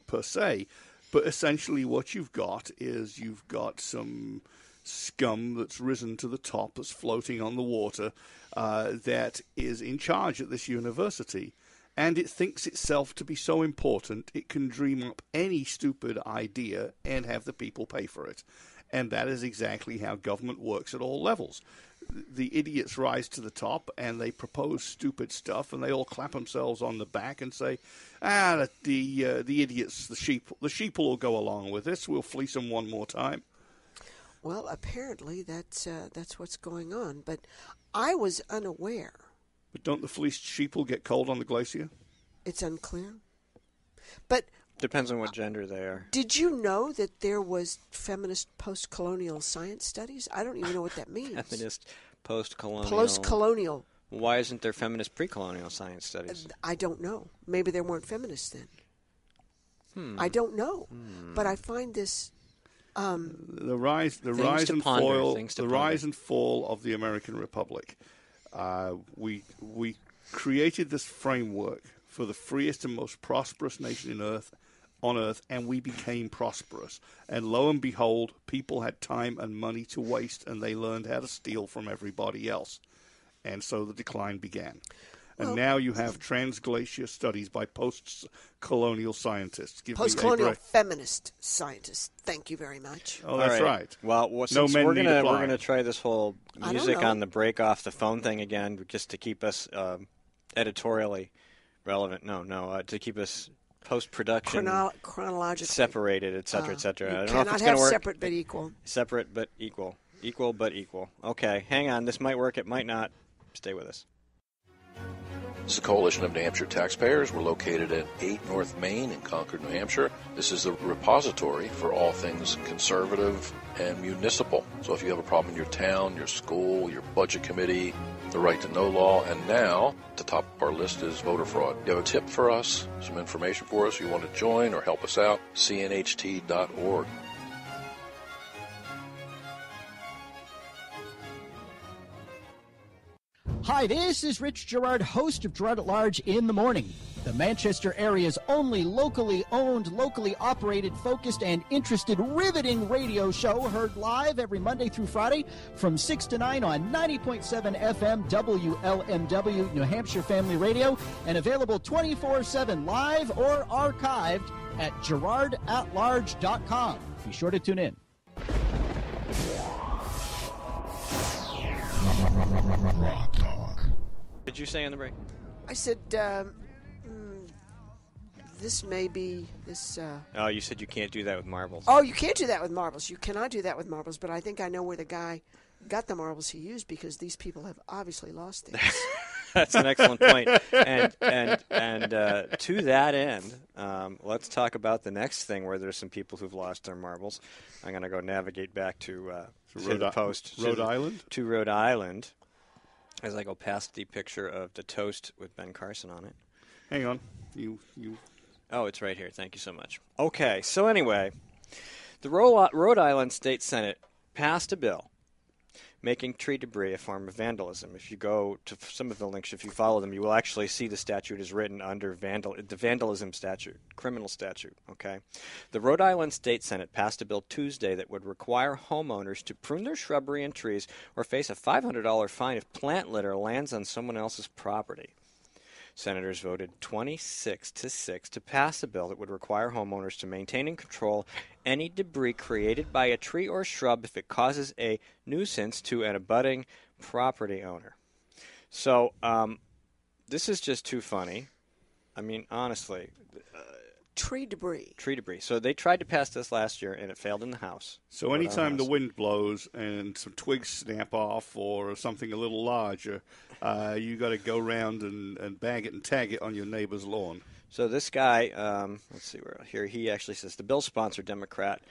per se, but essentially what you've got is you've got some scum that's risen to the top, that's floating on the water, that is in charge at this university. And it thinks itself to be so important, it can dream up any stupid idea and have the people pay for it. And that is exactly how government works at all levels. The idiots rise to the top and they propose stupid stuff, and they all clap themselves on the back and say, the idiots, the sheep will go along with this. We'll fleece them one more time. Well, apparently that's what's going on. But I was unaware. But don't the fleeced sheeple get cold on the glacier? It's unclear. But depends on what gender they are. Did you know that there was feminist post-colonial science studies? I don't even know what that means. Feminist post-colonial. Post-colonial. Why isn't there feminist pre-colonial science studies? I don't know. Maybe there weren't feminists then. I don't know. But I find this... the rise and fall of the American Republic. We created this framework for the freest and most prosperous nation on earth, and we became prosperous. And lo and behold, people had time and money to waste, and they learned how to steal from everybody else. And so the decline began. And now you have trans-glacier studies by post-colonial scientists. Post-colonial feminist scientists. Thank you very much. Oh, that's right. Well, since we're gonna try this whole music on the break off the phone thing again, just to keep us editorially relevant. To keep us post-production chronologically separated, et cetera, et cetera. I don't know if it's going to work. Separate but equal. Separate but equal. Equal but equal. Okay, hang on. This might work. It might not. Stay with us. This is a coalition of New Hampshire taxpayers. We're located at 8 North Main in Concord, New Hampshire. This is the repository for all things conservative and municipal. So if you have a problem in your town, your school, your budget committee, the right to know law, and now the top of our list is voter fraud. You have a tip for us, some information for us, you want to join or help us out, cnht.org. Hi, this is Rich Gerard, host of Gerard at Large in the Morning, the Manchester area's only locally owned, locally operated, focused, and interested riveting radio show, heard live every Monday through Friday from 6 to 9 on 90.7 FM WLMW New Hampshire Family Radio, and available 24/7 live or archived at gerardatlarge.com. Be sure to tune in. What did you say on the break? I said, this may be this... Oh, you said you can't do that with marbles. Oh, you can't do that with marbles. You cannot do that with marbles, but I think I know where the guy got the marbles he used because these people have obviously lost theirs. That's an excellent point. And to that end, let's talk about the next thing where there's some people who've lost their marbles. I'm going to go navigate back to the post. Rhode Island? To Rhode Island, as I go past the picture of the toast with Ben Carson on it. Hang on. You. Oh, it's right here. Thank you so much. Okay, so anyway, the Rhode Island State Senate passed a bill making tree debris a form of vandalism. If you go to some of the links, if you follow them, you will actually see the statute is written under the vandalism statute, criminal statute, okay? The Rhode Island State Senate passed a bill Tuesday that would require homeowners to prune their shrubbery and trees or face a $500 fine if plant litter lands on someone else's property. Senators voted 26-6 to pass a bill that would require homeowners to maintain and control any debris created by a tree or shrub if it causes a nuisance to an abutting property owner. So this is just too funny. I mean, honestly. Tree debris. Tree debris. So they tried to pass this last year, and it failed in the House. So anytime the wind blows and some twigs snap off or something a little larger, you got to go around and bag it and tag it on your neighbor's lawn. So this guy, let's see where here. He actually says the bill sponsor, Democratic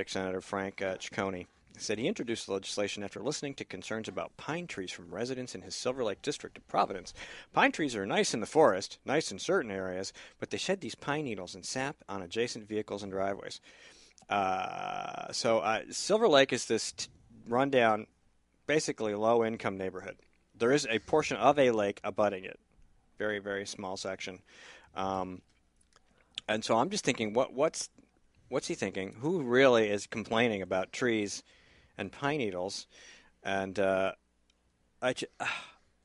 Senator Frank Ciccone, said he introduced the legislation after listening to concerns about pine trees from residents in his Silver Lake district of Providence. Pine trees are nice in the forest, nice in certain areas, but they shed these pine needles and sap on adjacent vehicles and driveways. Silver Lake is this rundown, basically low-income neighborhood. There is a portion of a lake abutting it, very, very small section. And so I'm just thinking, what's he thinking? Who really is complaining about trees and pine needles? And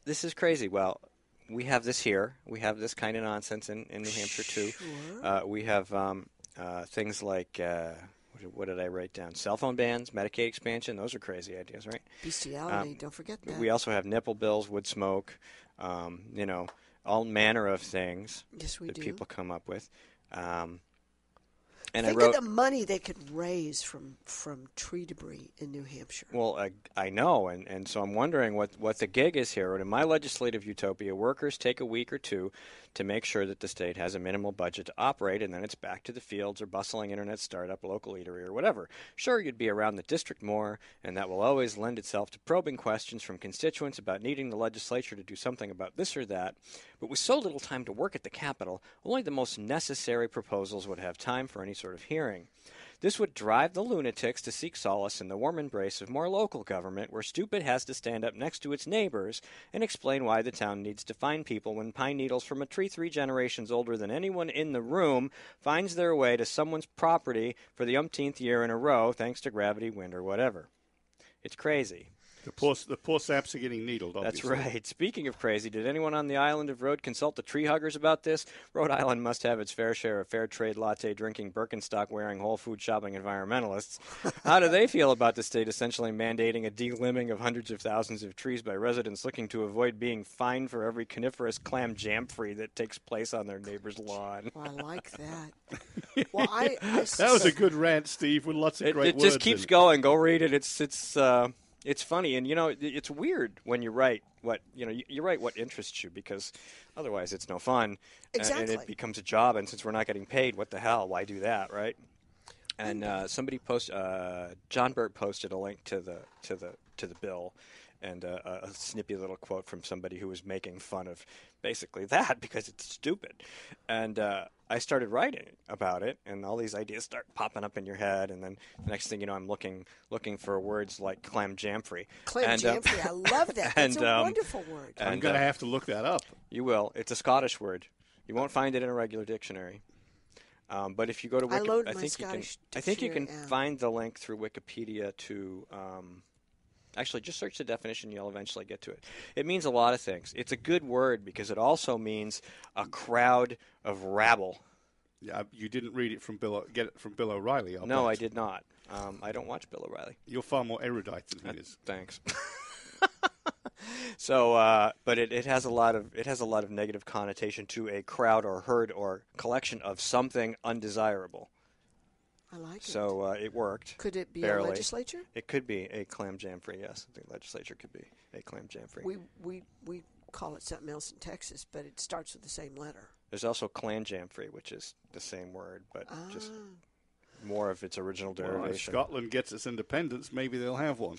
this is crazy. Well, we have this here. We have this kind of nonsense in New Hampshire, too. Sure. We have things like, what did I write down? Cell phone bans, Medicaid expansion. Those are crazy ideas, right? Bestiality, don't forget that. We also have nipple bills, wood smoke, all manner of things that people come up with. And Think of the money they could raise from tree debris in New Hampshire. Well, I know, and so I'm wondering what the gig is here. In my legislative utopia, workers take a week or two to make sure that the state has a minimal budget to operate, and then it's back to the fields or bustling internet startup, local eatery, or whatever. Sure, you'd be around the district more, and that will always lend itself to probing questions from constituents about needing the legislature to do something about this or that. But with so little time to work at the Capitol, only the most necessary proposals would have time for any sort of hearing. This would drive the lunatics to seek solace in the warm embrace of more local government, where stupid has to stand up next to its neighbors and explain why the town needs to find people when pine needles from a tree 3 generations older than anyone in the room finds their way to someone's property for the umpteenth year in a row, thanks to gravity, wind, or whatever. It's crazy. The poor saps are getting needled, obviously. That's right. Speaking of crazy, did anyone on the island of Rhode consult the tree huggers about this? Rhode Island must have its fair share of fair trade latte drinking, Birkenstock wearing, Whole Food shopping environmentalists. How do they feel about the state essentially mandating a delimbing of hundreds of thousands of trees by residents looking to avoid being fined for every coniferous clam jam-free that takes place on their neighbor's lawn? Well, I like that. Well, that was a good rant, Steve, with lots of great words. It just keeps going. Go read it. It's funny, and it's weird when you write you write what interests you, because otherwise it's no fun. Exactly. And it becomes a job, and since we're not getting paid, what the hell? Why do that, right? And somebody John Burt posted a link to the bill, and a snippy little quote from somebody who was making fun of basically that because it's stupid. And I started writing about it, and all these ideas start popping up in your head, and then the next thing you know, I'm looking for words like clam jam-free. Clam jam-free, I love that. That's a wonderful word. I'm going to have to look that up. You will. It's a Scottish word. You won't find it in a regular dictionary. But if you go to Wikipedia, I think you can find the link through Wikipedia to actually just search the definition. You'll eventually get to it. It means a lot of things. It's a good word because it also means a crowd of rabble. Yeah, you didn't read it from get it from Bill O'Reilly. No, I did not. I don't watch Bill O'Reilly. You're far more erudite than he is. Thanks. So, but it has a lot of negative connotation to a crowd or herd or collection of something undesirable. I like it. So it worked. Could it be barely. a legislature? It could be a clam jam-free, yes. The legislature could be a clam jam-free. We call it something else in Texas, but it starts with the same letter. There's also clam jam-free, which is the same word, but just more of its original derivation. Well, if Scotland gets its independence, maybe they'll have one.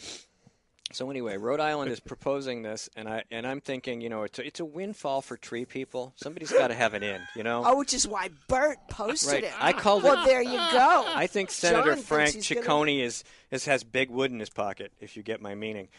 So anyway, Rhode Island is proposing this, and I'm thinking, it's a windfall for tree people. Somebody's got to have it in, Oh, which is why Bert posted it. I called Well, there you go. I think Senator John Frank thinks he's Ciccone has big wood in his pocket, if you get my meaning.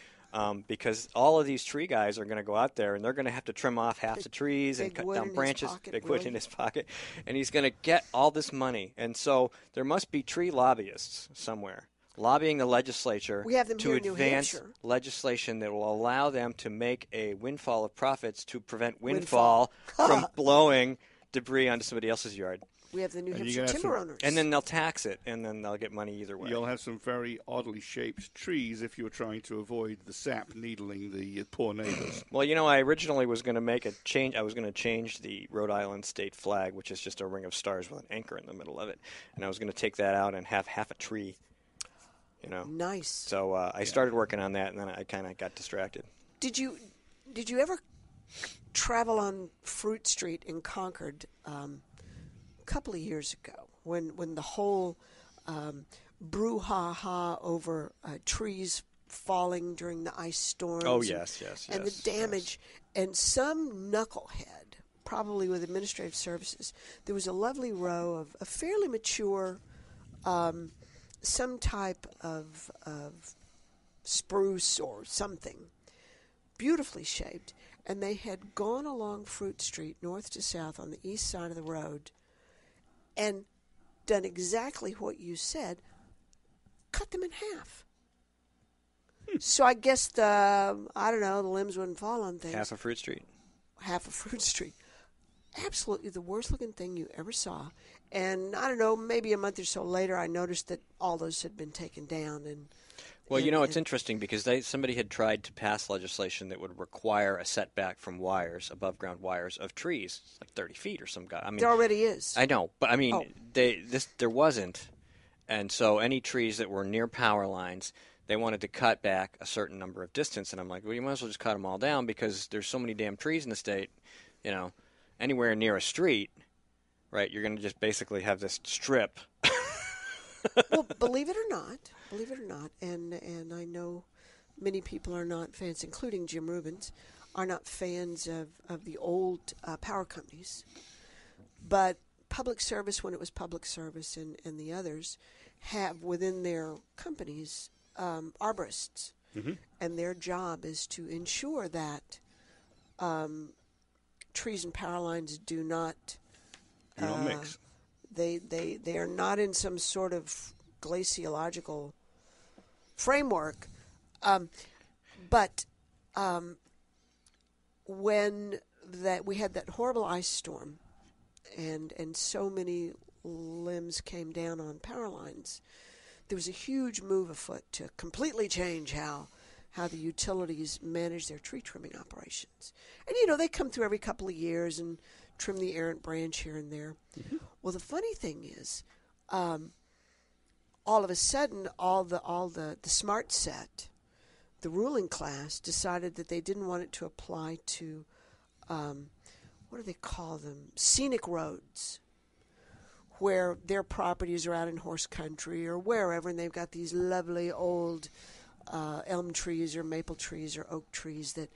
Because all of these tree guys are going to go out there, and they're going to have to trim off half the trees and cut down branches, big wood in his pocket, and he's going to get all this money. And so there must be tree lobbyists somewhere lobbying the legislature We have them to here in New advance Hampshire. legislation that will allow them to make a windfall of profits to prevent windfall from blowing debris onto somebody else's yard. We have the New And Hampshire timber owners. And then they'll tax it, and then they'll get money either way. You'll have some very oddly shaped trees if you're trying to avoid the sap needling the poor neighbors. Well, I originally was going to make a change. I was going to change the Rhode Island state flag, which is just a ring of stars with an anchor in the middle of it. And I was going to take that out and have half a tree, Nice. So I started working on that, and then I kind of got distracted. Did you ever travel on Fruit Street in Concord a couple of years ago when the whole brouhaha over trees falling during the ice storms? Oh, yes. And the damage. Yes. And some knucklehead, probably with administrative services, there was a lovely row of a fairly mature some type of spruce or something, beautifully shaped, and they had gone along Fruit Street, north to south, on the east side of the road, and done exactly what you said, cut them in half. So I guess the limbs wouldn't fall on things. Half of Fruit Street. Half of Fruit Street. Absolutely the worst looking thing you ever saw. And I don't know, maybe a month or so later, I noticed that all those had been taken down. Well, it's interesting because somebody had tried to pass legislation that would require a setback from wires, above ground wires, of trees, like 30 feet or some guy. I mean, there already is. I know, but there wasn't, and so any trees that were near power lines, they wanted to cut back a certain number of distance, and I'm like, well, you might as well just cut them all down because there's so many damn trees in the state, anywhere near a street. Right, you're going to just basically have this strip. Well, believe it or not, and I know many people are not fans, including Jim Rubens, are not fans of the old power companies. But public service, when it was public service, and the others, have within their companies arborists. Mm-hmm. And their job is to ensure that trees and power lines do not mix. They are not in some sort of glaciological framework. But when we had that horrible ice storm and so many limbs came down on power lines, there was a huge move afoot to completely change how the utilities manage their tree trimming operations. And, they come through every couple of years and trim the errant branch here and there. Mm-hmm. Well, the funny thing is, all of a sudden, all the smart set, the ruling class, decided that they didn't want it to apply to, what do they call them, scenic roads, where their properties are out in horse country or wherever, and they've got these lovely old elm trees or maple trees or oak trees that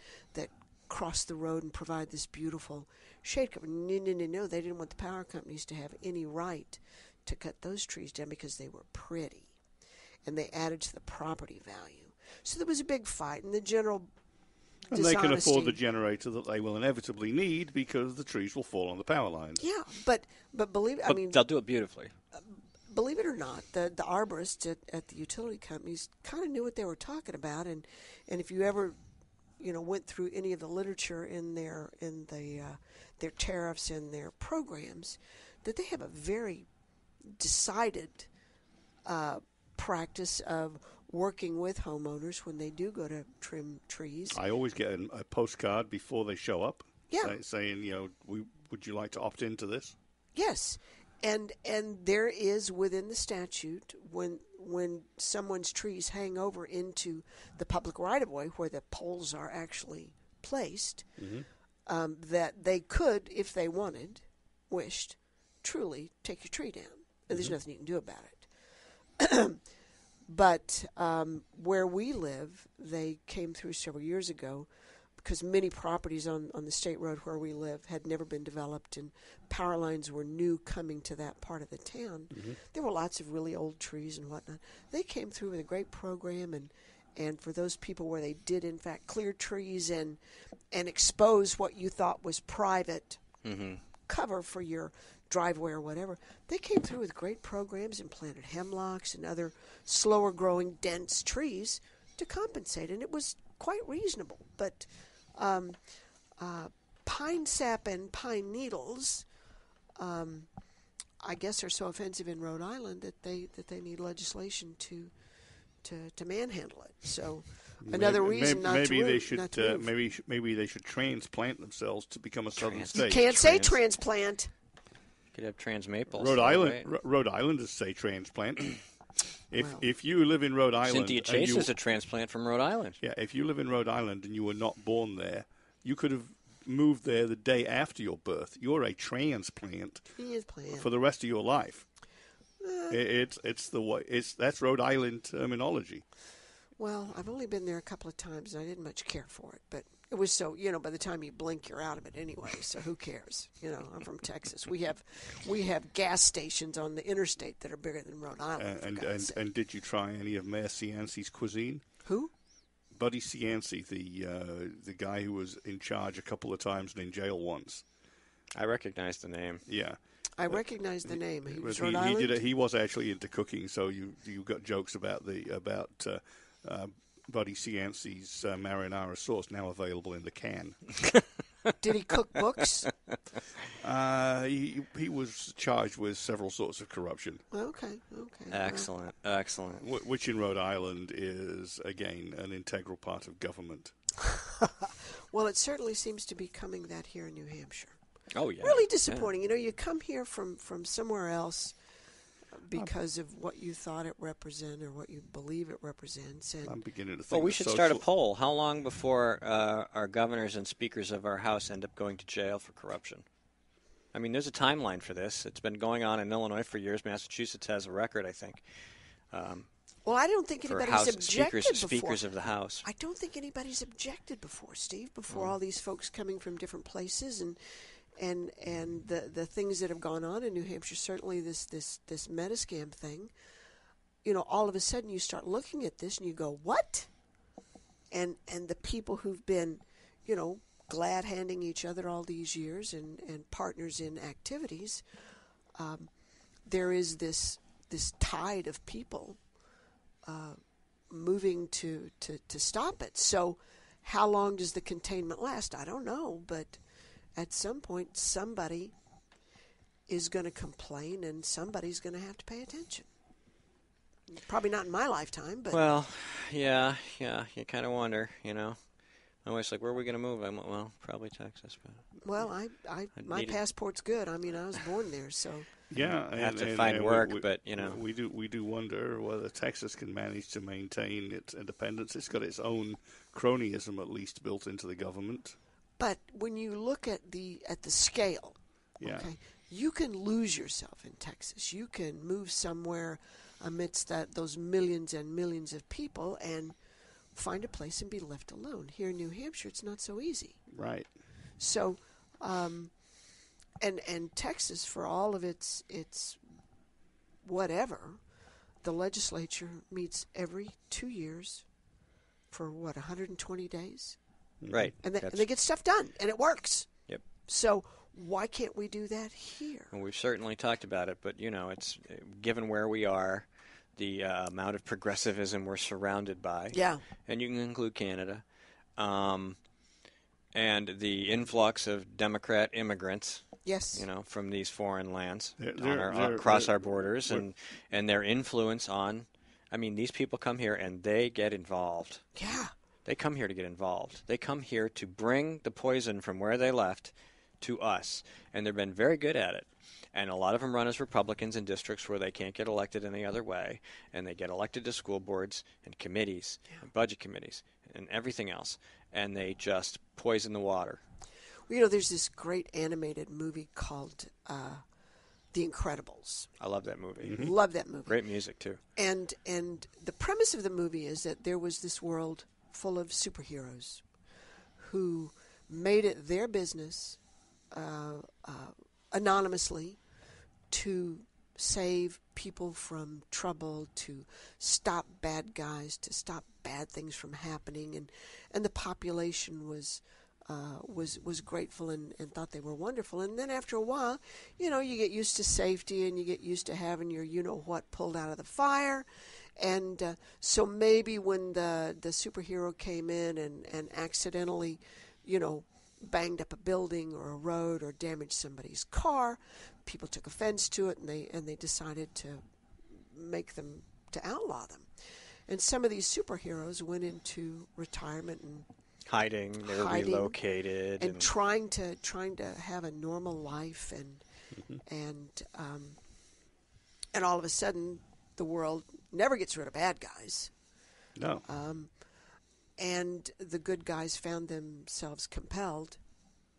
cross the road and provide this beautiful shade cover. No, they didn't want the power companies to have any right to cut those trees down because they were pretty, and they added to the property value. So there was a big fight, and the general and they can afford the generator that they will inevitably need because the trees will fall on the power lines. Yeah, but they'll do it beautifully. Believe it or not, the arborists at the utility companies kind of knew what they were talking about, and if you ever went through any of the literature in their tariffs and their programs, that they have a very decided practice of working with homeowners when they do go to trim trees. I always get a postcard before they show up, saying, would you like to opt into this? Yes, and there is within the statute when someone's trees hang over into the public right-of-way where the poles are actually placed, mm-hmm. That they could, if they wished, truly take your tree down. And there's nothing you can do about it. But where we live, they came through several years ago because many properties on the state road where we live had never been developed and power lines were new coming to that part of the town. Mm-hmm. There were lots of really old trees and whatnot. They came through with a great program, and for those people where they did, in fact, clear trees and expose what you thought was private cover for your driveway or whatever, they came through with great programs and planted hemlocks and other slower-growing, dense trees to compensate, and it was quite reasonable. But pine sap and pine needles, I guess, are so offensive in Rhode Island that they need legislation to manhandle it. So another reason not to move. Maybe they should transplant themselves to become a southern state. You can't say transplant. Could have trans maples. Rhode Island is say transplant. If you live in Rhode Island, Cynthia Chase is a transplant from Rhode Island. Yeah, if you live in Rhode Island and you were not born there, you could have moved there the day after your birth. You're a transplant for the rest of your life. It's the way. That's Rhode Island terminology. Well, I've only been there a couple of times, and I didn't much care for it. But it was so, by the time you blink, you're out of it anyway. So who cares? I'm from Texas. We have gas stations on the interstate that are bigger than Rhode Island. And did you try any of Mayor Cianci's cuisine? Who? Buddy Cianci, the guy who was in charge a couple of times and in jail once. I recognize the name. Yeah. I recognize the name. He was Rhode Island? He was actually into cooking, so you got jokes about Buddy Cianci's marinara sauce, now available in the can. Did he cook books? He was charged with several sorts of corruption. Okay. Excellent. Which in Rhode Island is, again, an integral part of government. Well, it certainly seems to be coming that here in New Hampshire. Oh, yeah. Really disappointing. Yeah. You come here from somewhere else because of what you thought it represented or what you believe it represents. And I'm beginning to think. Well, we should start a poll. How long before our governors and speakers of our House end up going to jail for corruption? I mean, there's a timeline for this. It's been going on in Illinois for years. Massachusetts has a record, I think. Well, I don't think anybody's objected before. Speakers of the House. I don't think anybody's objected before, Steve, before all these folks coming from different places and the things that have gone on in New Hampshire, certainly this Metascam thing, all of a sudden you start looking at this and you go, what? And the people who've been, glad handing each other all these years and partners in activities, there is this tide of people moving to stop it. So how long does the containment last? I don't know, but at some point, somebody is going to complain, and somebody's going to have to pay attention. Probably not in my lifetime, but... Well, yeah, you kind of wonder, My wife's like, where are we going to move? I'm like, well, probably Texas. But well, my passport's good. I mean, I was born there, so... Yeah, I have to find work, but, We do wonder whether Texas can manage to maintain its independence. It's got its own cronyism, at least, built into the government. But when you look at the scale, okay, you can lose yourself in Texas. You can move somewhere amidst those millions and millions of people and find a place and be left alone. Here in New Hampshire, it's not so easy. Right. So, and Texas, for all of its whatever, the legislature meets every 2 years for 120 days. Right. And they get stuff done, and it works. Yep. So why can't we do that here? Well, we've certainly talked about it, but, it's given where we are, the amount of progressivism we're surrounded by. Yeah. And you can include Canada. And the influx of Democrat immigrants. Yes. From these foreign lands across our borders and their influence on, these people come here and they get involved. Yeah. They come here to get involved. They come here to bring the poison from where they left to us. And they've been very good at it. And a lot of them run as Republicans in districts where they can't get elected any other way. And they get elected to school boards and committees and budget committees and everything else. And they just poison the water. Well, there's this great animated movie called The Incredibles. I love that movie. Mm-hmm. Love that movie. Great music, too. And the premise of the movie is that there was this world full of superheroes who made it their business anonymously to save people from trouble, to stop bad guys, to stop bad things from happening, and the population was grateful and thought they were wonderful. And then after a while, you get used to safety and you get used to having your you-know-what pulled out of the fire. And so maybe when the superhero came in and accidentally, banged up a building or a road or damaged somebody's car, people took offense to it and they decided to outlaw them. And some of these superheroes went into retirement and hiding. They were relocated and trying to have a normal life, and all of a sudden the world never gets rid of bad guys. No. And the good guys found themselves compelled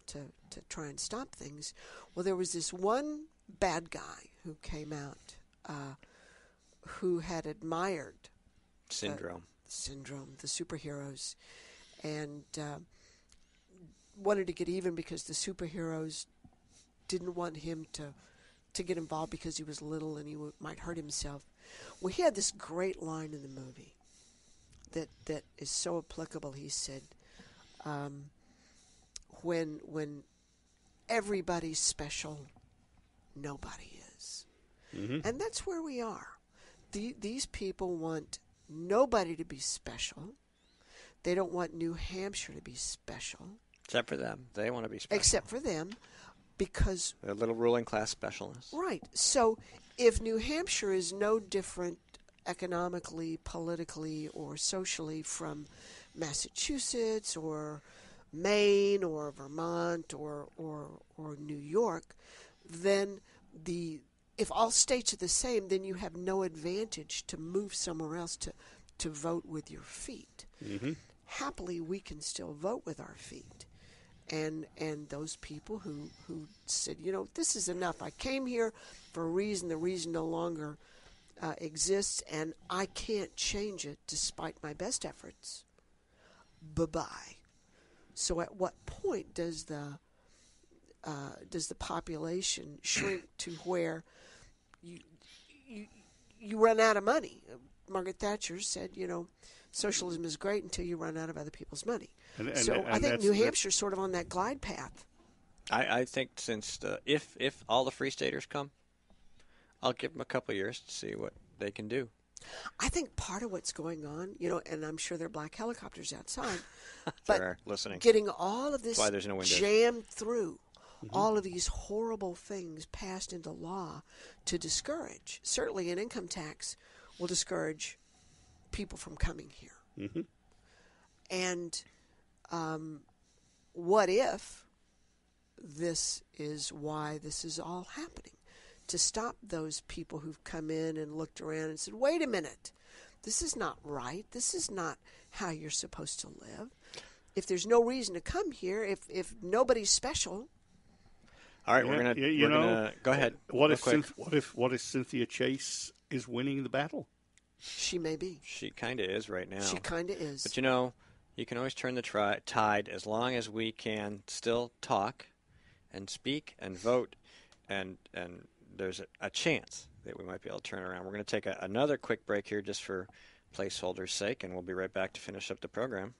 to try and stop things. Well, there was this one bad guy who came out who had admired Syndrome, the superheroes, and wanted to get even because the superheroes didn't want him to get involved because he was little and he might hurt himself. Well, he had this great line in the movie that is so applicable. He said, when everybody's special, nobody is. Mm-hmm. And that's where we are. These people want nobody to be special. They don't want New Hampshire to be special. Except for them. They want to be special. Except for them, because... they're little ruling class specialists. Right. So if New Hampshire is no different economically, politically, or socially from Massachusetts or Maine or Vermont or New York, then if all states are the same, then you have no advantage to move somewhere else to vote with your feet. Mm-hmm. Happily, we can still vote with our feet. And those people who said, this is enough. I came here for a reason. The reason no longer exists, and I can't change it despite my best efforts. Bye-bye. So at what point does the population shrink to where you run out of money? Margaret Thatcher said, socialism is great until you run out of other people's money. And I think New Hampshire's sort of on that glide path. I think since if all the Free Staters come, I'll give them a couple of years to see what they can do. I think part of what's going on, and I'm sure there are black helicopters outside, but they're listening. Getting all of this no jammed through, all of these horrible things passed into law to discourage. Certainly an income tax will discourage people from coming here. Mm-hmm. And what if this is why this is all happening? To stop those people who've come in and looked around and said, wait a minute, this is not right. This is not how you're supposed to live. If there's no reason to come here, if nobody's special. All right, we're gonna go ahead. What if Cynthia Chase is winning the battle? She may be. She kind of is right now. She kind of is. But you can always turn the tide as long as we can still talk and speak and vote, and there's a chance that we might be able to turn around. We're going to take another quick break here just for placeholders' sake, and we'll be right back to finish up the program.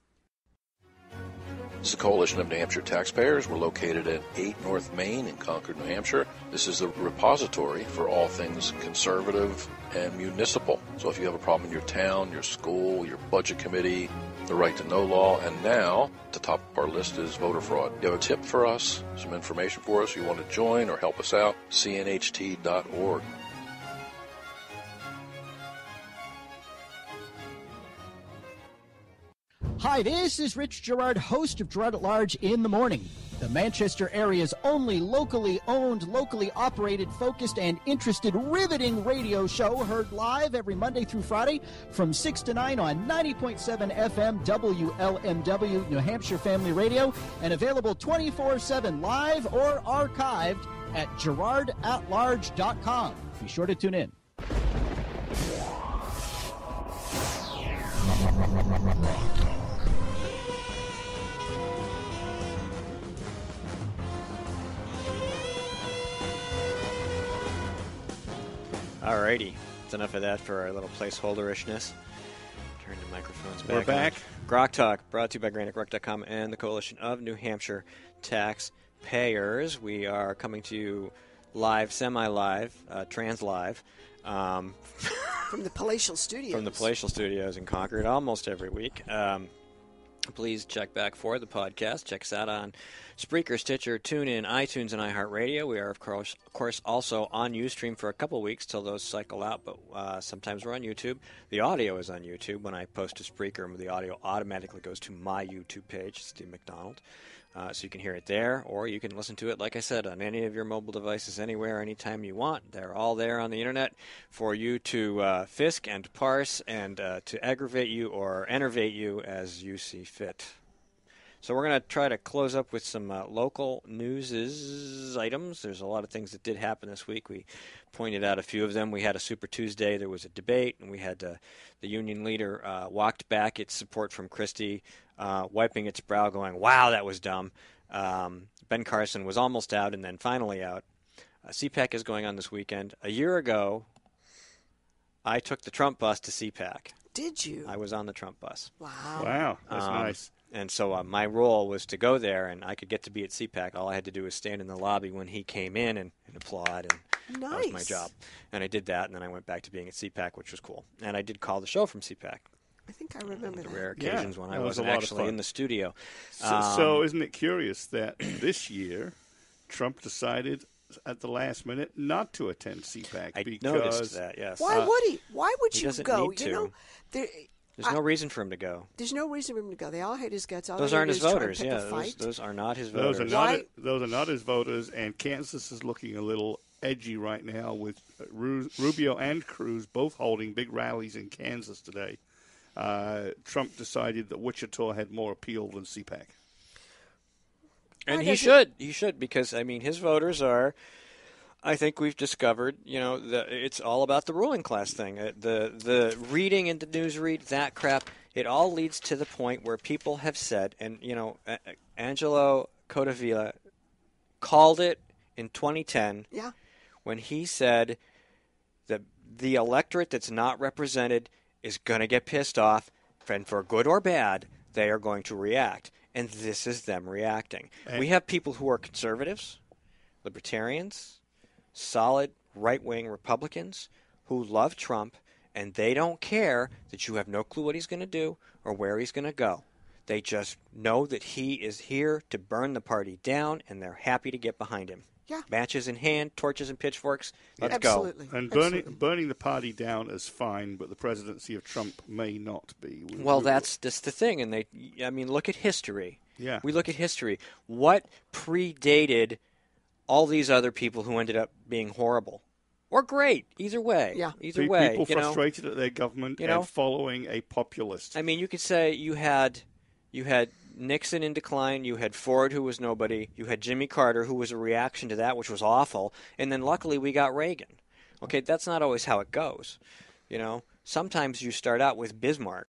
This is a coalition of New Hampshire taxpayers. We're located at 8 North Main in Concord, New Hampshire. This is a repository for all things conservative and municipal. So if you have a problem in your town, your school, your budget committee, the right to know law, and now at the top of our list is voter fraud. You have a tip for us, some information for us, you want to join or help us out, cnht.org. Hi, this is Rich Gerard, host of Gerard at Large in the Morning, the Manchester area's only locally owned, locally operated, focused, and interested riveting radio show, heard live every Monday through Friday from 6 to 9 on 90.7 FM WLMW New Hampshire Family Radio, and available 24/7 live or archived at GerardAtLarge.com. Be sure to tune in. Alrighty, that's enough of that for our little placeholderishness. Turn the microphones back. We're back. Grok Talk, brought to you by GraniteGrok.com and the Coalition of New Hampshire Taxpayers. We are coming to you live, semi-live, trans-live. From the Palatial Studios. From the Palatial Studios in Concord, almost every week. Please check back for the podcast. Check us out on Spreaker, Stitcher, TuneIn, iTunes, and iHeartRadio. We are, of course, also on Ustream for a couple weeks till those cycle out, but sometimes we're on YouTube. The audio is on YouTube. When I post to Spreaker, the audio automatically goes to my YouTube page, Steve McDonald. So you can hear it there, or you can listen to it, like I said, on any of your mobile devices, anywhere, anytime you want. They're all there on the internet for you to fisk and parse and to aggravate you or enervate you as you see fit. So we're going to try to close up with some local news items. There's a lot of things that did happen this week. We pointed out a few of them. We had a Super Tuesday. There was a debate, and we had the union leader walked back its support from Christie, wiping its brow, going, wow, that was dumb. Ben Carson was almost out and then finally out. CPAC is going on this weekend. A year ago, I took the Trump bus to CPAC. Did you? I was on the Trump bus. Wow. Wow, that's nice. And so my role was to go there, and I could get to be at CPAC. All I had to do was stand in the lobby when he came in and applaud, and nice. That was my job. And I did that, and then I went back to being at CPAC, which was cool. And I did call the show from CPAC. I think I remember the that. rare occasions when I was wasn't actually in the studio. So isn't it curious that this year Trump decided at the last minute not to attend CPAC? I because noticed that, yes. Why would he? Why would he you doesn't go? need to. You know, there's no reason for him to go. There's no reason for him to go. They all hate his guts. All Those they aren't do his is try and voters. pick Yeah, a fight. those are not his voters. Those are not his voters, and Kansas is looking a little edgy right now with Rubio and Cruz both holding big rallies in Kansas today. Trump decided that Wichita had more appeal than CPAC. And he should, because, I mean, his voters are, I think we've discovered, it's all about the ruling class thing. The reading into newsread, that crap, it all leads to the point where people have said, and, Angelo Codavilla called it in 2010 when he said that the electorate that's not represented is going to get pissed off, and for good or bad, they are going to react. And this is them reacting. We have people who are conservatives, libertarians, solid right-wing Republicans who love Trump, and they don't care that you have no clue what he's going to do or where he's going to go. They just know that he is here to burn the party down, and they're happy to get behind him. Yeah. Matches in hand, torches and pitchforks. Let's Absolutely. go. And burning the party down is fine, but the presidency of Trump may not be. Well, that's the thing. And look at history. Yeah. We look at history. What predated all these other people who ended up being horrible? Or great, either way. Yeah. Either way. People frustrated at their government and following a populist. I mean, you could say you had Nixon in decline, you had Ford, who was nobody, you had Jimmy Carter, who was a reaction to that, which was awful, and then luckily we got Reagan. Okay, that's not always how it goes. Sometimes you start out with Bismarck,